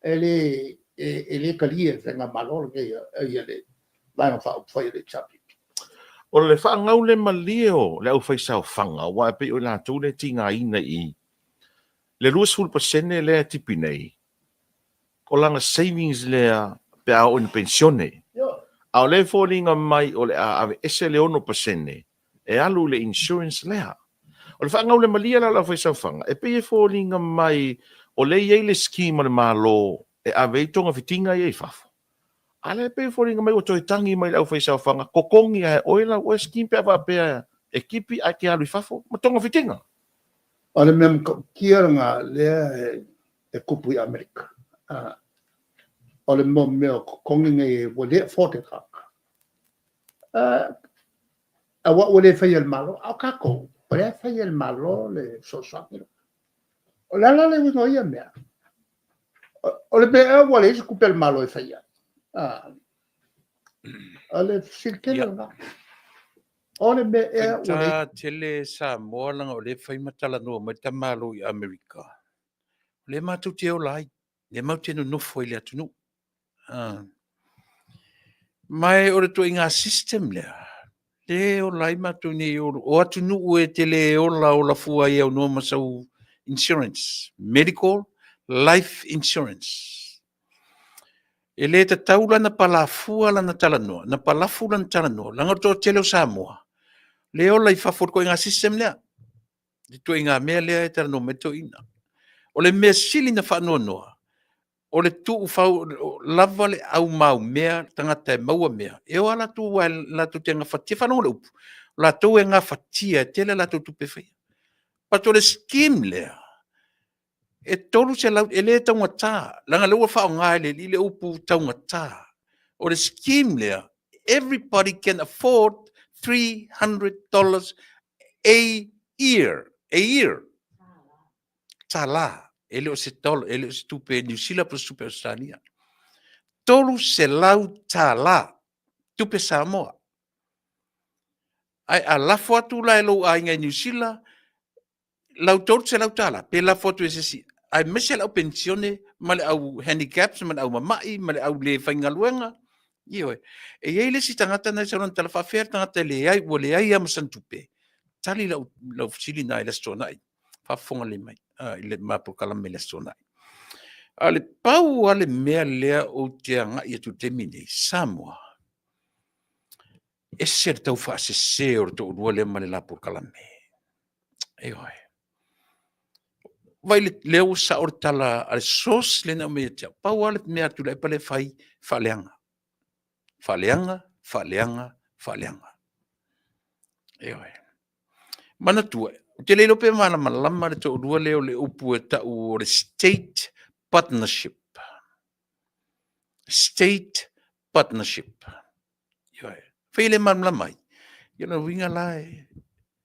S4: Ele ka lia whenga malongi e ele, lai ma whai le chapi.
S5: O le whaangau le malio, le au whai sao whanga, wa e pe o la tū le tinga ina I. Le 2% le tipi nei. O langa savings lea pe a o in pensione. Au le fōringa mai o le ave ese le 1% e alu le insurance lea. O le whaangau le malia la la whaisau whanga. E pe e fōringa mai o le iei le scheme o le malo e ave I tonga fitinga iei whafo. Ale pe e fōringa mai o toi tangi mai lau whaisau whanga. Kokongi a oila o e scheme pe a whapea e kipi a ke alu I whafo. Ma tonga fitinga.
S4: O le mem kiaranga lea e kupu I Amerika. O le mo meo kongi ngai o le forte kaka. A wa le fai el malo, a kako, o le fai el malo le sosakiro. O le ala le wingo ia mea. O le mea wa le se kupe el malo e fai ia. O le silkele nga. O le mea wa le...
S2: Ta tele sa moa langa o le fai matala noa mai ta malo I Amerika. Le matu te o lai, le mau tenu nofo I le atunu. Mai o le to inga system lea. Le o lai matu ni o atunu ue te le o la fua I au noa masau insurance, medical, life insurance. E le te taula na palafua la na talanoa, na palafu la na talanoa, langa to tele o Samoa. Le o lai fafur ko inga system lea. Di to inga mea lea e talanoa me to ina. O le mea sili na whanua noa. O le tu ufau lava le au mau mea tangata e maua mea. E o ala tu wa la tu te nga fatia whanau le upu. La tu e nga fatia tele la tu tupe whai. Pato le scheme lea. E tolu se lau e le taunga tā. Langa leua whao ngai le li le upu taunga tā. O le scheme lea. Everybody can afford $300 a year. A year. Tā la. Ele o se tolo, ele o se tupe New Zealand plus tupe Australia. Tolu se lau tā la, tupe Samoa. Ai a la fotu la e lo a inga New Zealand, lau tolu se lau tā la, pe la fotu e se si. Ai mese lau pensione, male au handicaps, male au mamai, male au le whaingaluenga. Ioe, e eile si tangata na se ron tala whawhera tangata le ai, wo le ai amasan tupe. Tali lau sili na ila sto nai. Whafonga le mai. Ile mapu kalame le sonai. Ale pau ale mea lea o te anga I tu te mine Samoa. E ser tau wha se se o to urua le male lapu kalame. E oi. Vai le leo sa or tala ale sos le na mea tia. Pau ale mea tu le pale fai whaleanga. Whaleanga, whaleanga, whaleanga. E oi. Mana tua. Te leilo pe mana malama le to rua leo le upu e tau o le state partnership. State partnership. Ioe. Whai le malamai. Ia winga lai.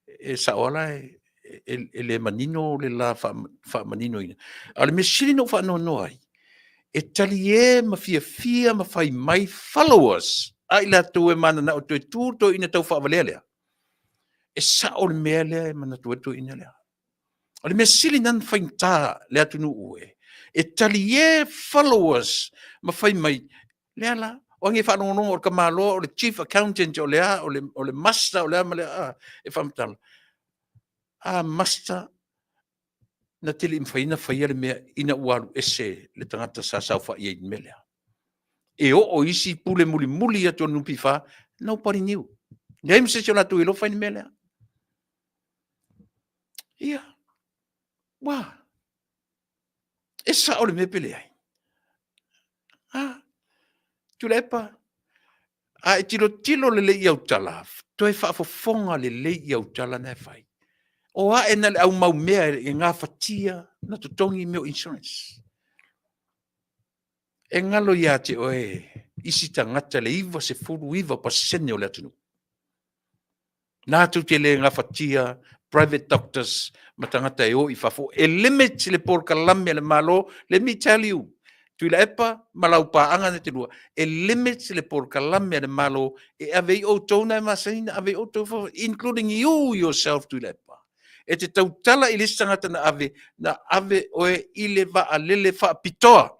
S2: E sao lai. E le manino le la wha manino ina. Ale me sirino wha no noai. E tali e ma fia ma whai mai followers. Ai la tu e mana na o tu e tūto ina tau wha walelea. E sao le mea lea e mana tuetu ina lea. O le mea sili nan whainta le atunu ue. E tali e followers ma whai mai. Le ala, o nge whanongonongo o ka malo, o le chief accountant o le a, o le master o le a, ma le a, e whamtala. A master, na tili mwhaina whaia le mea ina uaru ese le tangata sa sauwha i ein melea. E o isi pule muli muli atu nupi wha, nobody knew. Ngai mse se o natu ilo whaini melea. Ia. Wā. E sa o le me pele ai. Ah. Tulepa. A e tilo le lei au tala. Toi whaafofonga le lei au tala na whai. O a e na le au mau mea e ngā whatia na tutongi meo insurance. E ngalo ia te oe isi tangata le iwa se furu iwa pa sene o le atunu. Nā tu te le ngā whatia, private doctors, ma tangata e o i whafo. E limit le por kalame le malo, let me tell you, tui la epa, malau pa anga na te lua, e limit le por kalame le malo, e ave o tona e masaina, ave o tona, including you yourself tui la epa. E te tautala i listangata na ave oe ile va a lele wha pitoa.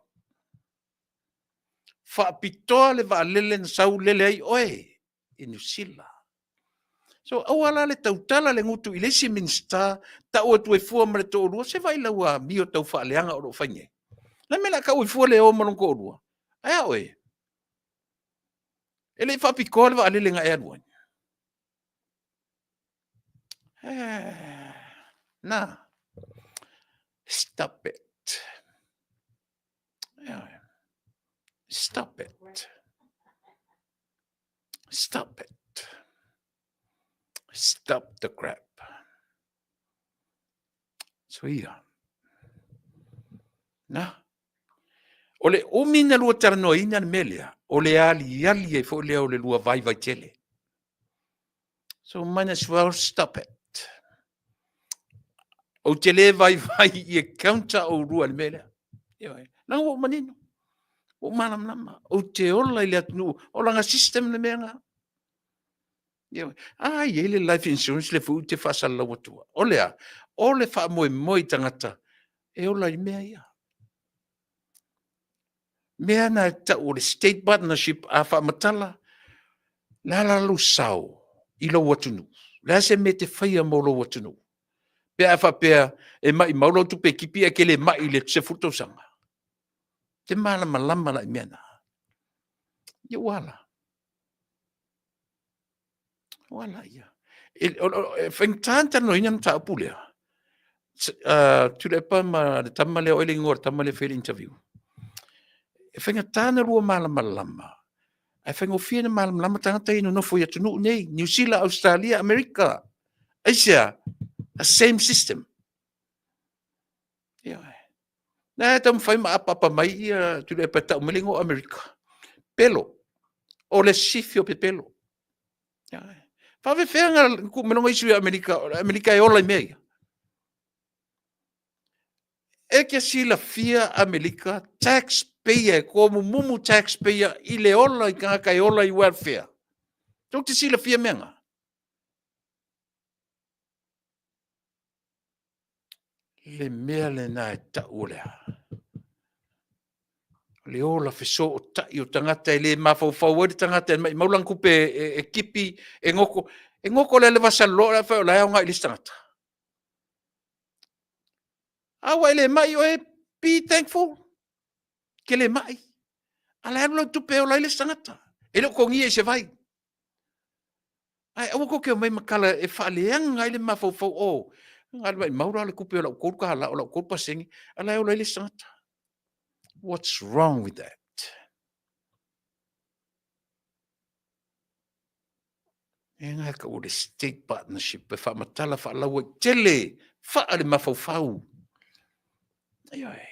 S2: Wha pitoa le va a lele na sau lele ai oe, i New Zealand. So, awala le tautala le ngutu i lesi minsta, ta ua tue fua ma le to orua, se vai laua mio tau wha leanga o ro whainge. Na mela ka ui fua le o manonko orua. Aia oe. E le wha pikoa le va a lele nga ea nuan. Na. Stop it. Yeah. Stop it. Stop it. Stop the crap. So ia. Na. Ole o mina lua tarano ina melea. Ole ali e fo lea ole lua vai tele. So might as well stop it. O tele vai i counter o rua melea. Ia. Na o manino. O manam nama. O te ola i le atunu. O langa system le mea nga. Ah, ele life insurance le fu te fasala watua. Olea, ole fa moi tangata. E ola i mea ia. Mea na ta o le state partnership a fa matala. La lu sao i lo watunu. La se me te whaia mo lo watunu. Pea fa pea e mai maulo tu pe kipi a kele mai le se futo sanga. Te malama lama la i mea na. Ia wala. Wala ia. Whaintanta no ina ta apulea. Tulepa ma le tamale o elingor, tamale fail interview. E whaingatana rua malama lama. E whaingofia malama lama tangata ino no foi atunu nei. New Zealand, Australia, America. Asia. A same system. Ia. Na tam whai ma apa mai ia tulepa ta umelingo America. Pelo. O le sifio pe pelo. Ia. Fave fenga ku menonga isu Amerika e ola mea. E ke sila fia Amerika taxpayer ko mumu taxpayer i le ola i kanga i ola i welfare. Tok te sila fia menga. Le mea le na e ta ulea. Le ola feso o ta i o tangata e le mawhau e tangata e maulang kupe e kipi e ngoko. E ngoko le vasa loa fa la nga i listangata. Awa le mai o e be thankful. Ke le mai. Ala lo tu pe o la listangata. E lo kongi e se vai. Ai awa ko ke mai makala e fa le nga le mafau o. Ngal mai maura le kupe o la ko ka la o la ko pasengi. Ala o la listangata. What's wrong with that? E nga ka o le state partnership e fa matala fa la o tele fa le mafau. Ayo e.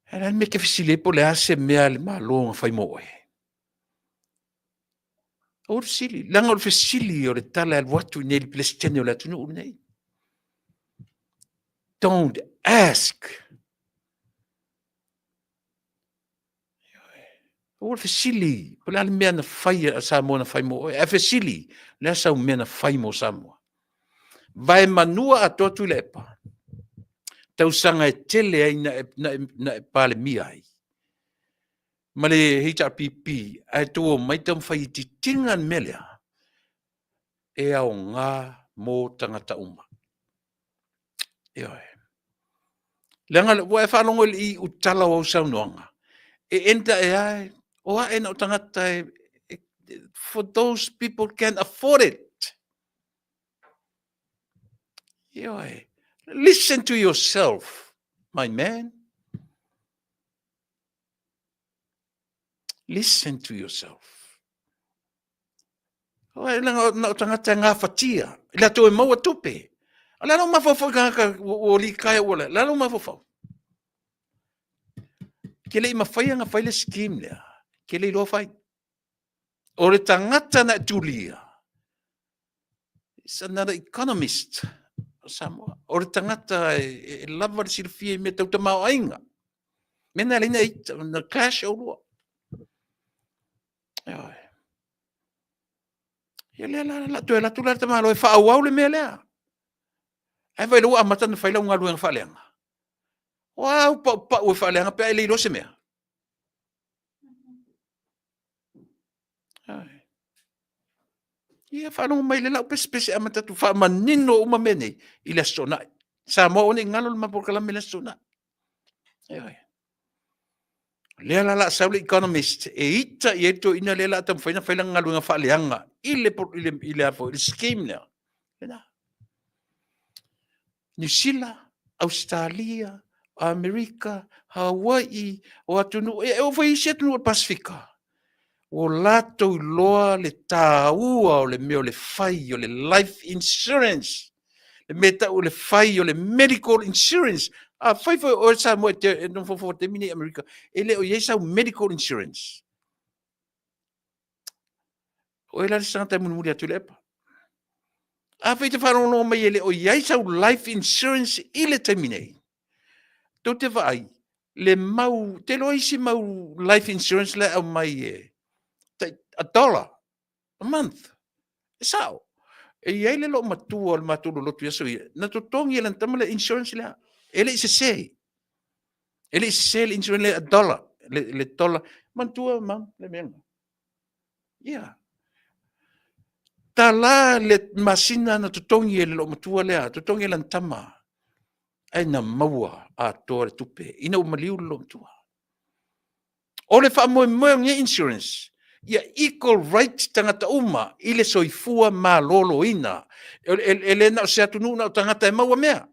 S2: Era me ke fisile po le ase mea le malo nga fai mo e. O fisili, langa o fisili o le tala al watu nei le plestene o la tunu nei. Don't ask. O fisili, po le mea na fai sa mo na fai mo e fisili, le sa mea na fai mo sa mo. Vai manua atua tu lepa. Tau sanga e tele ai na e pale mia ai. Ma le HRPP, ai tō mai tam whai ti tingan melea, e au ngā mō tangata uma. E oi. Lenga, wa e whanongo i utala o saunoanga. E enta e ai, o a ena o tangata for those people can afford it. E oi. Listen to yourself, my man. Listen to yourself. Oi, lenga o tangata ngā whatia. Ila tō e maua tupe. Ala no mafofo ka o li kai ola. La no mafofo. Kele I mawhaia ngā whaile scheme lea. Kele I lo whai. O re tangata na tulia. It's another economist. Samoa. O re tangata e lava sirfia me tau tamau ainga. Mena lina I na cash o lua. Oi. Ia lea la tu la tamau e wha au le mea lea. Ai vai lo amata na faila unga luenga faleanga. Wow, pa o faleanga pe ele lo se mea. Ai. Ia falo mai le la pespese amata tu fa manino uma mene ile sona. Sa mo oni ngalo ma por kala mele sona. Ai. Le la saule economist e ita e to ina le la tam faina faila ngaluenga faleanga. Ile afo il scheme na. New Zealand, Australia, Amerika, Hawaii, o atunu, o vai se atunu o Pasifika. O lato loa le tāua o le meo le fai o le life insurance. Le meta o le fai o le medical insurance. Fai o sa mo te non fo te mini Amerika. Ele o yesa medical insurance. O ela santa mun atu lepa. Fai te whanau no mai ele o yaisa life insurance ile terminei. Tau te vai, le mau, te lo isi mau life insurance le au mai $1 a month. E sao? E iai le lo matua, le matua lo tu yaso ia. Na to tongi ele tama le insurance le. Ele isi se. Ele isi se le insurance le $1. Le $1. Mantua, mam, le menga. Yeah. Ta la le masina na tutongi ele lo matua lea, tutongi ele tama. Ai na maua a tore tupe, ina o maliu lo matua. O le wha moe nge insurance, ia equal right tangata uma, ile soifua ma lolo ina. Ele na o se atunu na o tangata e maua mea.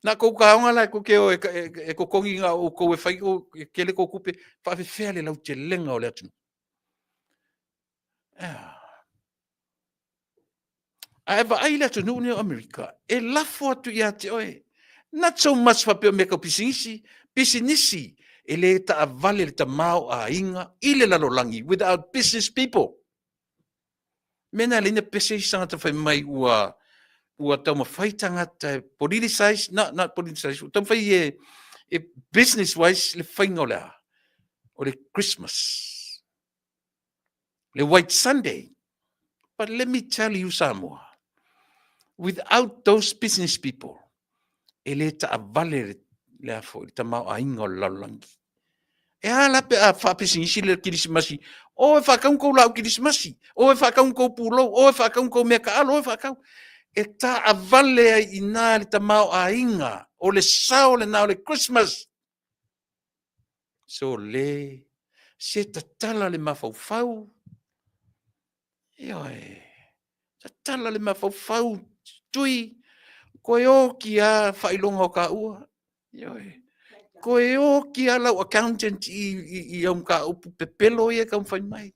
S2: Na kou kaonga lai ko keo e kokongi ngā o kou e whai ko kele kou kupe, whawewhea le lau te lenga o le atunu. Aewa ai le tunu ni o Amerika, e lafo atu ia te oe. Not so much whapeo meka pisinisi, e le ta avale le ta mao a inga, i le lalolangi, without business people. Mena le ina pese I sanga ta whai mai ua tau mawhai tangata politicized, not politicized, tau whai e business-wise le whainga o lea, o le Christmas, le White Sunday. But let me tell you, Samoa, without those business people, ele ta avale le afo, le ta mau a inga o laulangi. E ala pe a whapesinisi le kirismasi, o e whakaun kou lau kirismasi, o e whakaun kou pūlou, o e whakaun kou mea kaalo, o e whakaun. E ta avale ai ina le ta mau a inga, o le sao le nao le Christmas. So le, se ta tala le mawhauwhau, Ioi, ta tala le mawhauwhau tui, koe o ki a whailonga o ka ua. Ioi, koe o ki a lau accountant I au ka upu pepelo I e ka mwhai mai.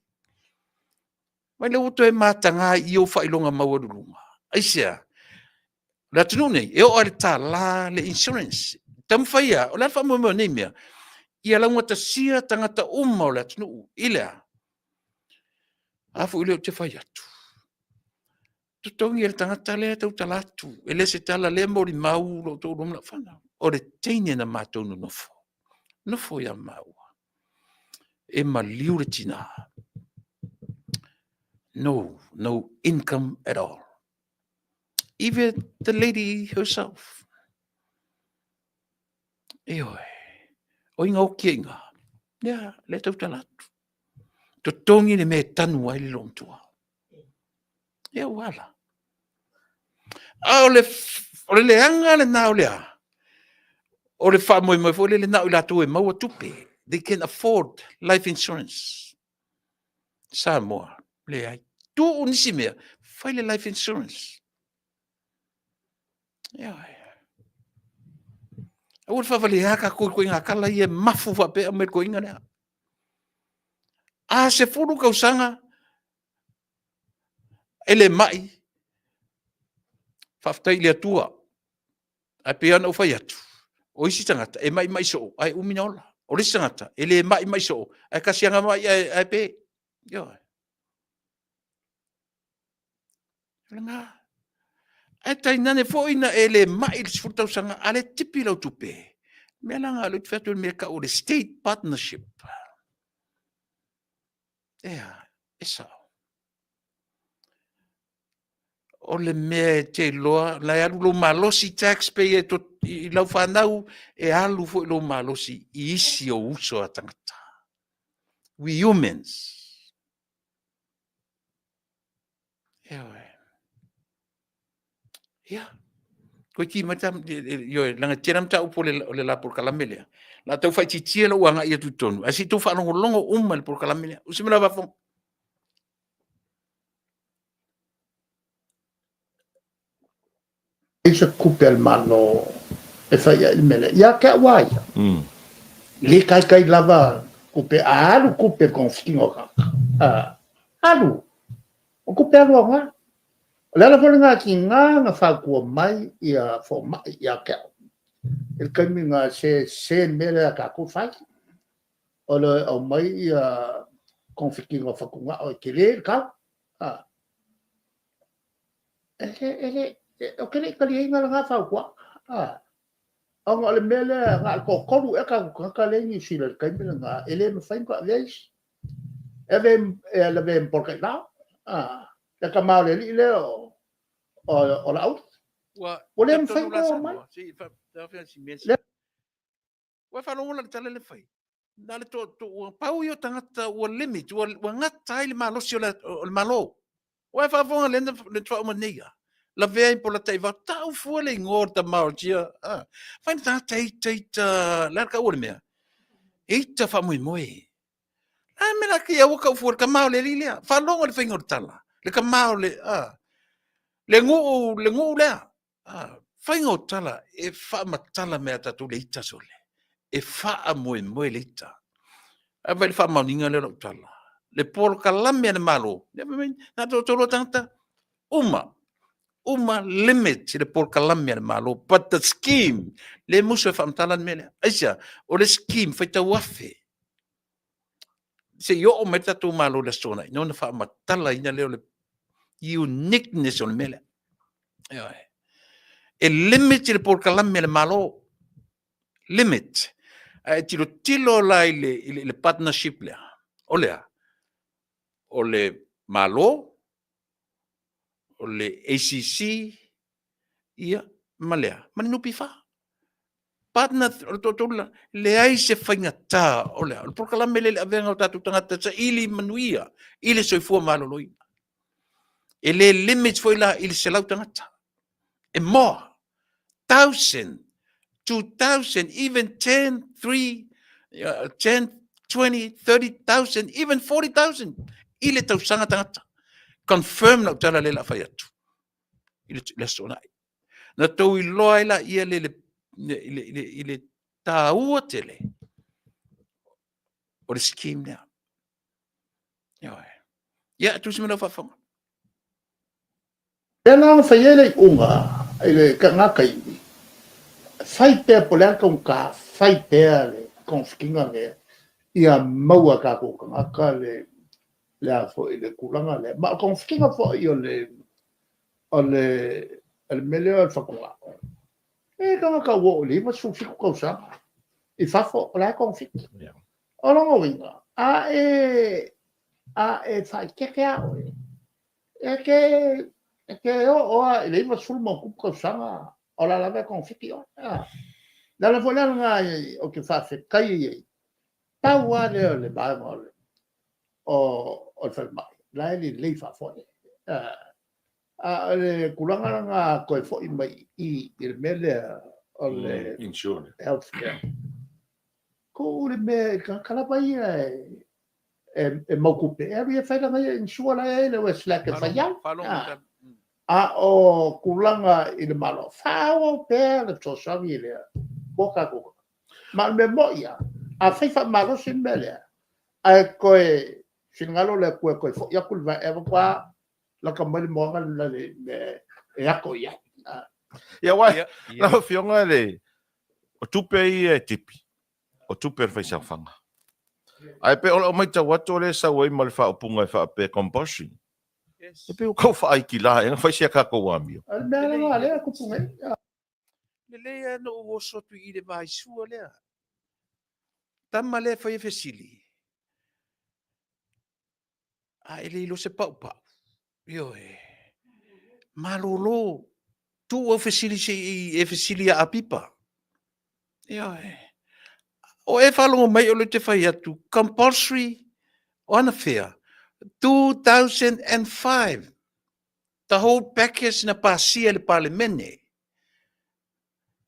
S2: Mai le uto e mātanga I o whailonga mawarurunga. Aisea, la tunu nei, e o are tā la le insurance. Tam whaia, o la whamua nei mea, I a launga ta sia tangata uma o la tunu, ilea. Afu ile o te whai atu. Tutongi ele tangata lea tau talatu. Ele se tala lea mori mau lo tō romla whana. O re teine na mātonu nofo. Nofo ia maua. E maliu re tina. No income at all. even the lady herself. Eoi, o inga o kia inga. Ia, le tau talatu. Totongi le me tanu ai le lontua. Ia wala. O le anga le nao lea. O le wha moi moi fo le nao la tu e maua tupe. They can afford life insurance. Samoa, le ai. Tu unisi mea, fai le life insurance. Ia. O le whawale haka koe ngā kala i e mafu whape a me koe inga nea. A se furu kausanga, ele mai, whaftai le atua, a pe ana o whai atu, o isi tangata, e mai mai so, ai umina ola, o risi tangata, ele mai mai so, ai kasianga mai ai pe, yo. Nga, ai tai nane fo ina ele mai le sifurtau sanga, ale tipi lau tupe, mea langa alo tfetu mea ka o le state partnership. Ea, esa. O le mea te loa, la alu lo malosi taxpayer to i lau whanau e alu fo i lo malosi i isi o uso a tangata. We humans. Ewe. Ia. Koe ki matam, yo, langa tiram ta upo le la por kalamelea. La tau fai titia la uanga ia tutonu. Asi tu whanongo longo umma le por kalamelea. Usimila wafong.
S4: Isa kupel mano e fai il mele. Ia ke wai. Le kai lava kupe alu kupe konftingo ka. Alu. O kupe alu nga. Lala fo nga ki nga fa ko mai ia fo mai ia ke. Il kami nga se mele ka ko fai. O le o mai ia konftingo fa ko nga o kele ka. O kele kali nga nga fa ko. Ang le mele nga ko ko e ka le ni sila kai nga ele me fai ko leis. Ele porque lá. Le kamau le le o la out. O le me fai ko mai.
S2: Si, fa si mesi. Wa fa no la tala le fai. Dale to pau yo tangata o limit o ngata ile malo si o malo. Wa fa vonga le twa mo nega. La vea po la tai va tau fuele ngor ta margia. Fa ta la ka o mea. Eita fa moi moi. Me la ki o ka fu ka mau le lilia. Fa longo le fingor tala. Le ka mau le le ngu le. Fingor tala e fa matala me ta tu le ita sole. E fa moi moi le ita. A vai fa mau ninga le tala. Le por kalame le malo. Na to tanta. Uma limit le por kalame le malo. But the scheme le muso fa mtalan mele. Aisha o le scheme fa ta wafe. Se yo o meta tu malo le sona. No na fa matala ina le uniqueness on mele. E limit le por kalame le malo. Limit. Tilo la le partnership le. O le malo. O le ACC. Ia malea. Maninupi fa. Partner le ai se whaingata o lea. O prokalame le avenga o tatu tangata sa ili manuia. Ili soifua maloloi. E le limits foi la ili se lau tangata. E more. 1,000, 2,000, even 10, 3, 10, 20, 30,000, even 40,000. Ili tau sanga tangata. Confirm na utala le la whaiatu. Ili le sonai. Na tau i loa ila ia le taua tele o le scheme nea. Ia, tu simena whawhanga.
S4: E nga fai ele unga, ele ka nga kai. Fai pea po leanka unka, fai pea le konfkinga le, ia maua ka kuka ngaka le a fo ile kulanga le. Ma konfkinga fo i o le meleo al whakunga. E ka wo li, ma sufiku kausa. I fafo, o lai konfik. O longo winga. A e fai keke a oe. E ke ke o le ma sul mo ku ko sanga o la ve con fiki o la vola nga o ke fa fe kai ta wa le ba mo o fa ma la le fa fo le kulanga nga ko fo i mai i il mele o le
S5: Insurance.
S4: healthcare ko le me kala pa e mo ku pe e fa nga insura le wes la ke fa ya o kulanga i le malo fa o pe le to sa vi le boka ko ma me mo ya a fa malo sin mele a ko singalo le ko fo ya kulva e kwa la ka mai mo la le ya ko ya
S5: Ia wai, na fionga le, o tupe i tipi, o tupe fai sa fanga. Ai pe o mai tau atu le sa wai ma le wha opunga e wha pe compulsion. E pe o kau wha ai ki la, e nga whai sia kako wamio.
S4: Mea nga le ko punga.
S6: Le lea no o sotu i le vai sua lea. Tama le whai fesili. A ele ilo se pau pau. Io malolo. Tu o fesili se e fesili a pipa. Io o e whalongo mai o le te whai atu. Compulsory on affair. 2005. The whole package na pasia le parlemene.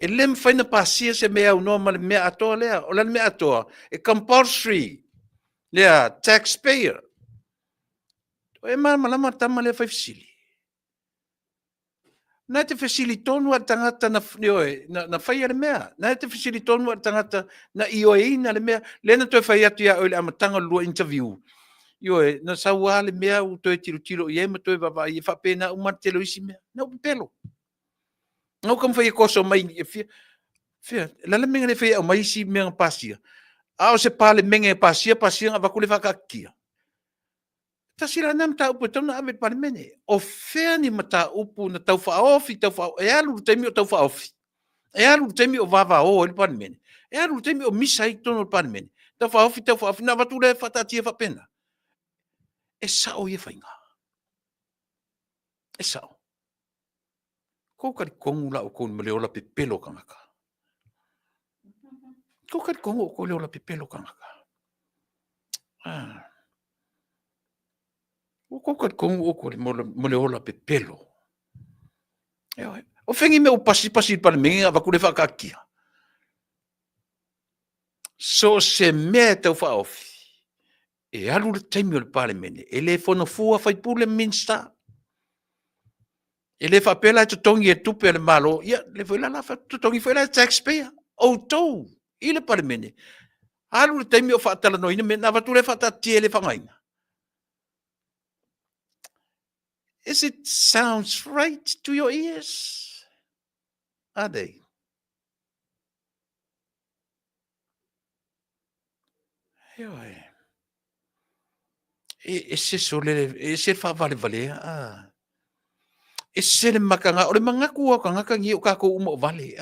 S6: E lem whai na pasia se mea unoa ma le mea atoa lea. O le mea atoa. E compulsory. Lea taxpayer. O e malama tama le whai fesili. Na te fesili tonu a tangata na whai le mea. Na te fesili tonu a tangata na ioeina le mea. Lena toi whai atu ia o le amatanga lua interview. Ioe, na saua le mea u toi tiro i ema toi wawa i whapena umar telo isi mea. Na upi pelo. Ngau kam whai e koso mai e fia. Fia, lala menga le whai au mai isi mea pasia. Ao se pale menga e pasia nga wakule whakakia. Ta sila nam ta upu tau na awe pale mene. O whea ni mata upu na tau whaofi, e alu temi o tau whaofi. E alu temi o wawa o le pale mene. E alu temi o misa i tono le pale mene. Tau whaofi, na watule whatatia whapena. E sao ia whainga. E sao. Ko kari kongu la o koni maleola pe pelo kangaka. Ko kari kongu o ko leola pe pelo kangaka. Ko kari kongu o koni maleola pe pelo. O whengi me o pasi pale menga wakule whakakia. So se mea tau whaofi. E alu le taimi o le pale mene. E le whono fua whai pule minsta. E le whapela e tutongi e tupe le malo. Ia, le whaila la tutongi whaila e taxpayer. O tau. I le pale mene. Alu le taimi o whaatala no ina me na watu le whaatatia le whangaina. Is it sounds right to your ears? Are they? Ioi. E se sole, e se whaavale vale. E se le makanga, o le mangaku o kangaka ngi o kako umo vale.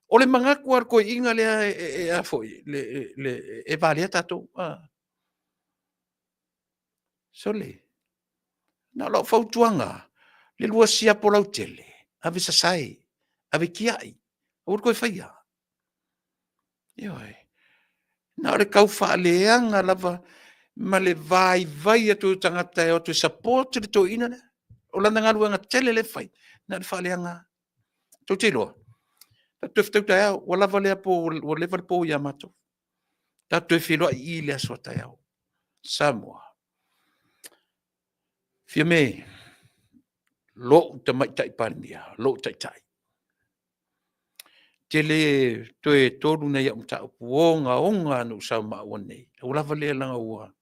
S6: O le mangaku ar koe inga lea e afoi, e vale tato. Sole. Na lo fautuanga, le lua sia po lau tele, ave sasai, ave kiai, o koe whaia. Ioi. Na le kau whaaleanga lava, ma le vai atu tangata e o tu support le to ina ne. O lana ngalu nga tele le fai, na le whaaleanga. Tau te loa. Ta tuftau tai au, o lava lea po, o lewa le po Yamato. Ta tufiloa i lea soa tai au. Samoa. Fia me, lo te mai tai pania, lo tai tai. Te le toe tolu nei au tau puonga onga no sau maone. O lava lea langa ua.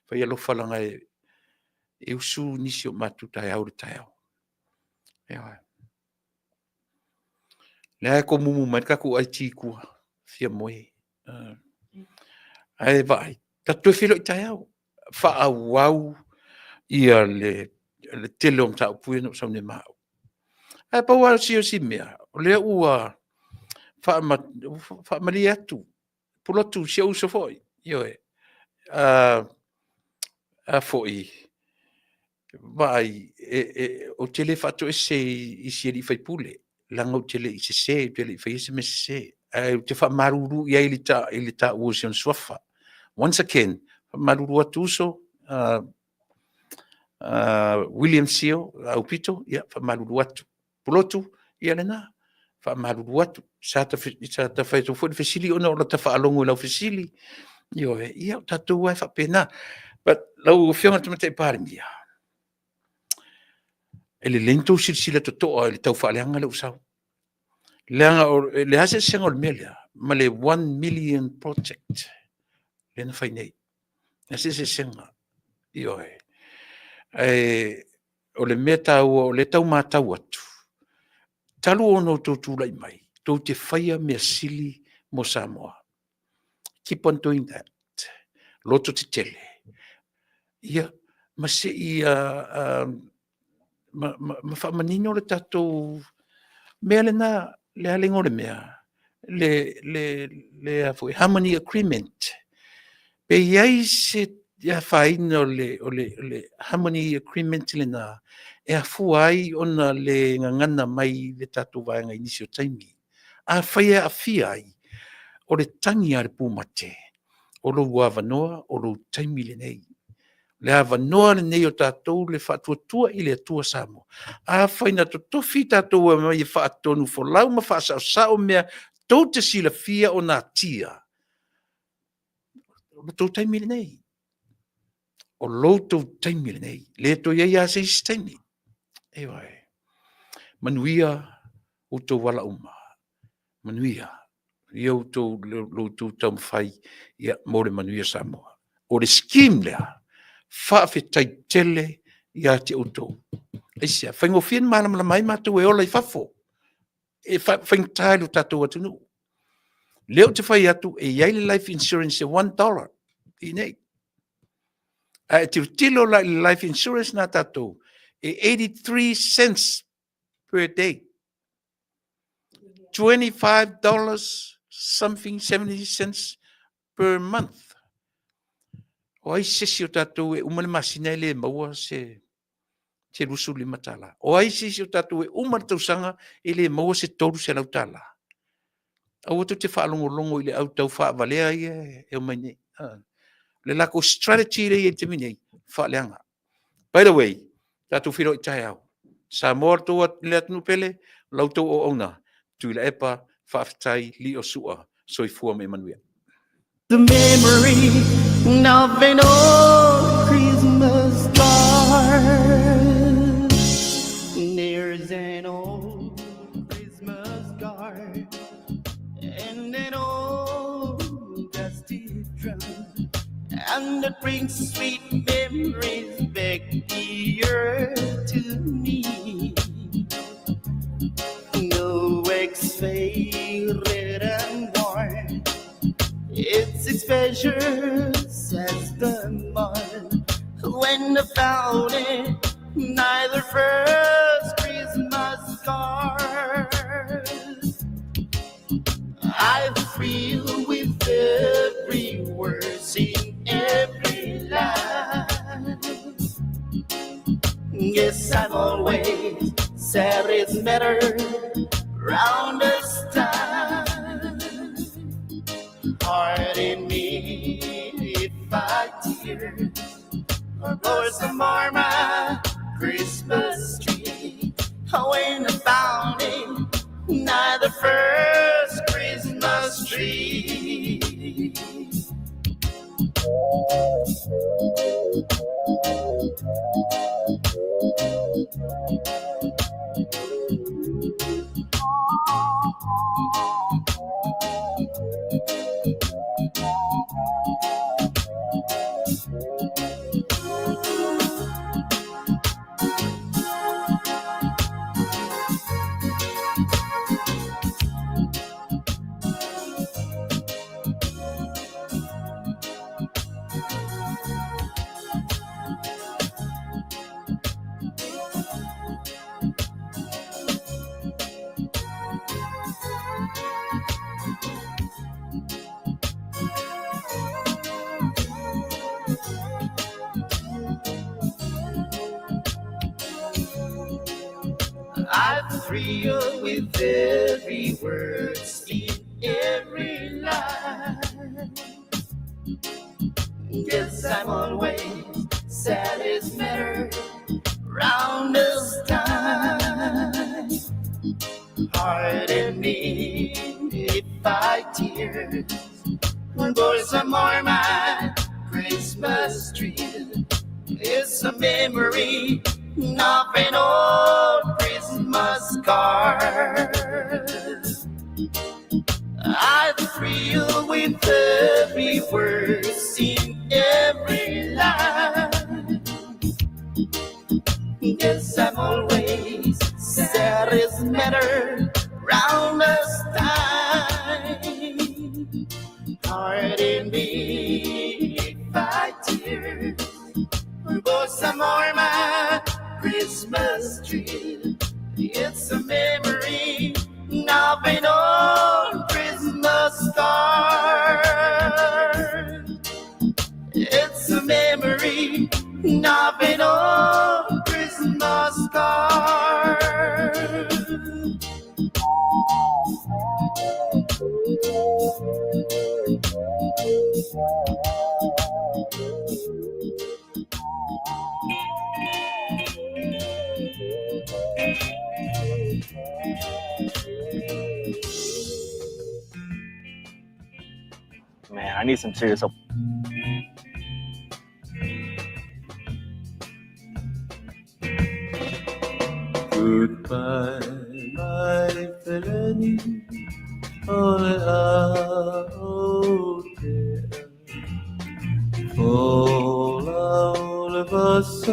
S6: Fai alo falanga e usu nisi o matu tai au le tai au. Ewa. Lea ko mumu mai kaku ai tīkua. Fia moe. Ai vai. Ta tue filo i tai au. Fa au au ia le tele o mtau pui no sau ne mau. Ai pa ua si o si mea. O lea ua fa mali atu. Pulotu si o uso foi. Ioe. A foi. vai o tele fatto ese I si li fai pule langa o tele I se tele fai ese me se te fa maruru ia ili ta usion swafa once again maruru atuso William Seal au pito ia fa maruru atu pulotu ia lena fa maruru atu sa ta fai to fo fasili ona o ta fa alongo la fasili io ia tatu wa fa pena but lau fiona te pare mia ele lento silsila to ele tau fa leanga le usau leanga le hase sengol melia ma le 1 million project le na fai nei ese se senga io o le meta o le tau matau atu talu ono tu lai mai to te faia me sili mo Samoa keep on doing that loto te tele ia ma se ia ma fa manino le tatou mea lena le alengo le mea le foi harmony agreement pe iai se ia faina o le harmony agreement lena e afuai ona le ngangana mai le tatou vaenga inisi o taimi a faia a fia ai o le tangi a le pumate o lo wavanoa o lo taimi le nei le avanoa le nei o tatou le whatuatua I le atua Samoa. A whaina to tofi tatou e mai e whaatonu fo lau ma whaasao mea tau te sila fia o nā tia. O tau taimi le nei. O lo tau taimi le nei. Le to ia ia se isi taimi. E wai. Manuia o tau wala uma. Manuia. Ia o tau lo tau mwhai ia mo le manuia Samoa. O le scheme lea. Whaafetai tele ia te autou. Eisia, whaingofien mānamala mai mātou e ola I whafo. E whaingtailu tātou atunu. Leo te whai atu e iai le life insurance e $1. I nei. E te utilo la life insurance nā tātou e 83 cents per day. $25 something 70 cents per month. O ai sesi o tātou e umale masina ele maua se rusu lima tala. O ai sesi o tātou e umale tausanga ele maua se toru se lau tala. Au atu te whaalongolongo ile au tau whaavalea e o mai nei. Le lako strategy le e te minei whaaleanga. By the way, tātou whiro I tai au. Sa mōr toa le atunu pele, lau tau o ona. Tui la epa, whaaftai li o sua, soi fua me manuia.
S7: The memory of an old Christmas card. There's an old Christmas card and an old dusty drum, and it brings sweet memories back here to me. No ex-favorite and worn. It's as precious as the mud when I found it, neither first Christmas card. I feel with every word in every line. Yes, I've always said it's better round this time. Pardon me if I tear or some more my Christmas tree. When I found it, neither first Christmas tree. I thrill with every word, in every line. Yes, I'm always sad as matter round this time. Pardon me if I tear. Boys are more my Christmas tree. It's a memory of an old Christmas card. I thrill with every word, in every line. Yes, I'm always sad as matter round this time. Pardon me if I tear. Boys are more my Christmas tree. It's a memory of an old Christmas card. It's a memory of an old Christmas card.
S8: Man, I need some serious help.
S1: Goodbye, my Felony, all out there. For all of us,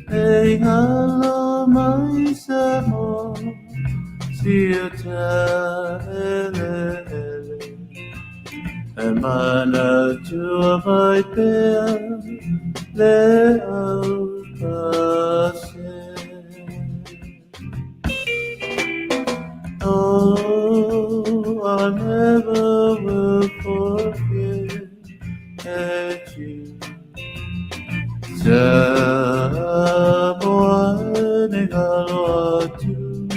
S1: hey, hello, my Samo, see you Emana to my pair, le oh, I never will forget you. Someone to.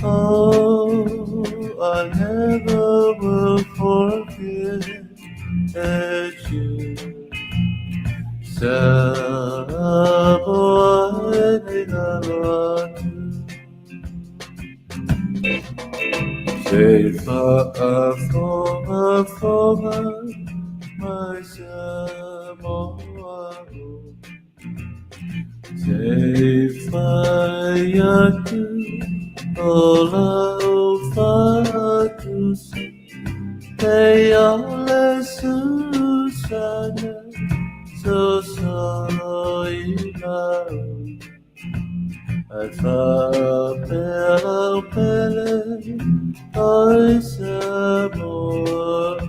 S1: Oh, I never will forget you. Someone to. Say for my Samoa. Say fire. Ola to see, they all Susana, so I found Pele, I more.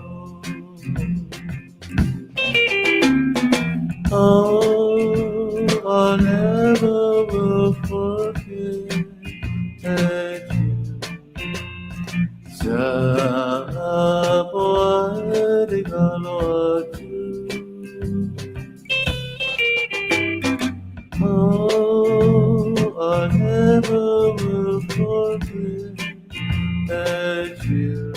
S1: Oh, I never will forget you. Someone oh, I never will forget you.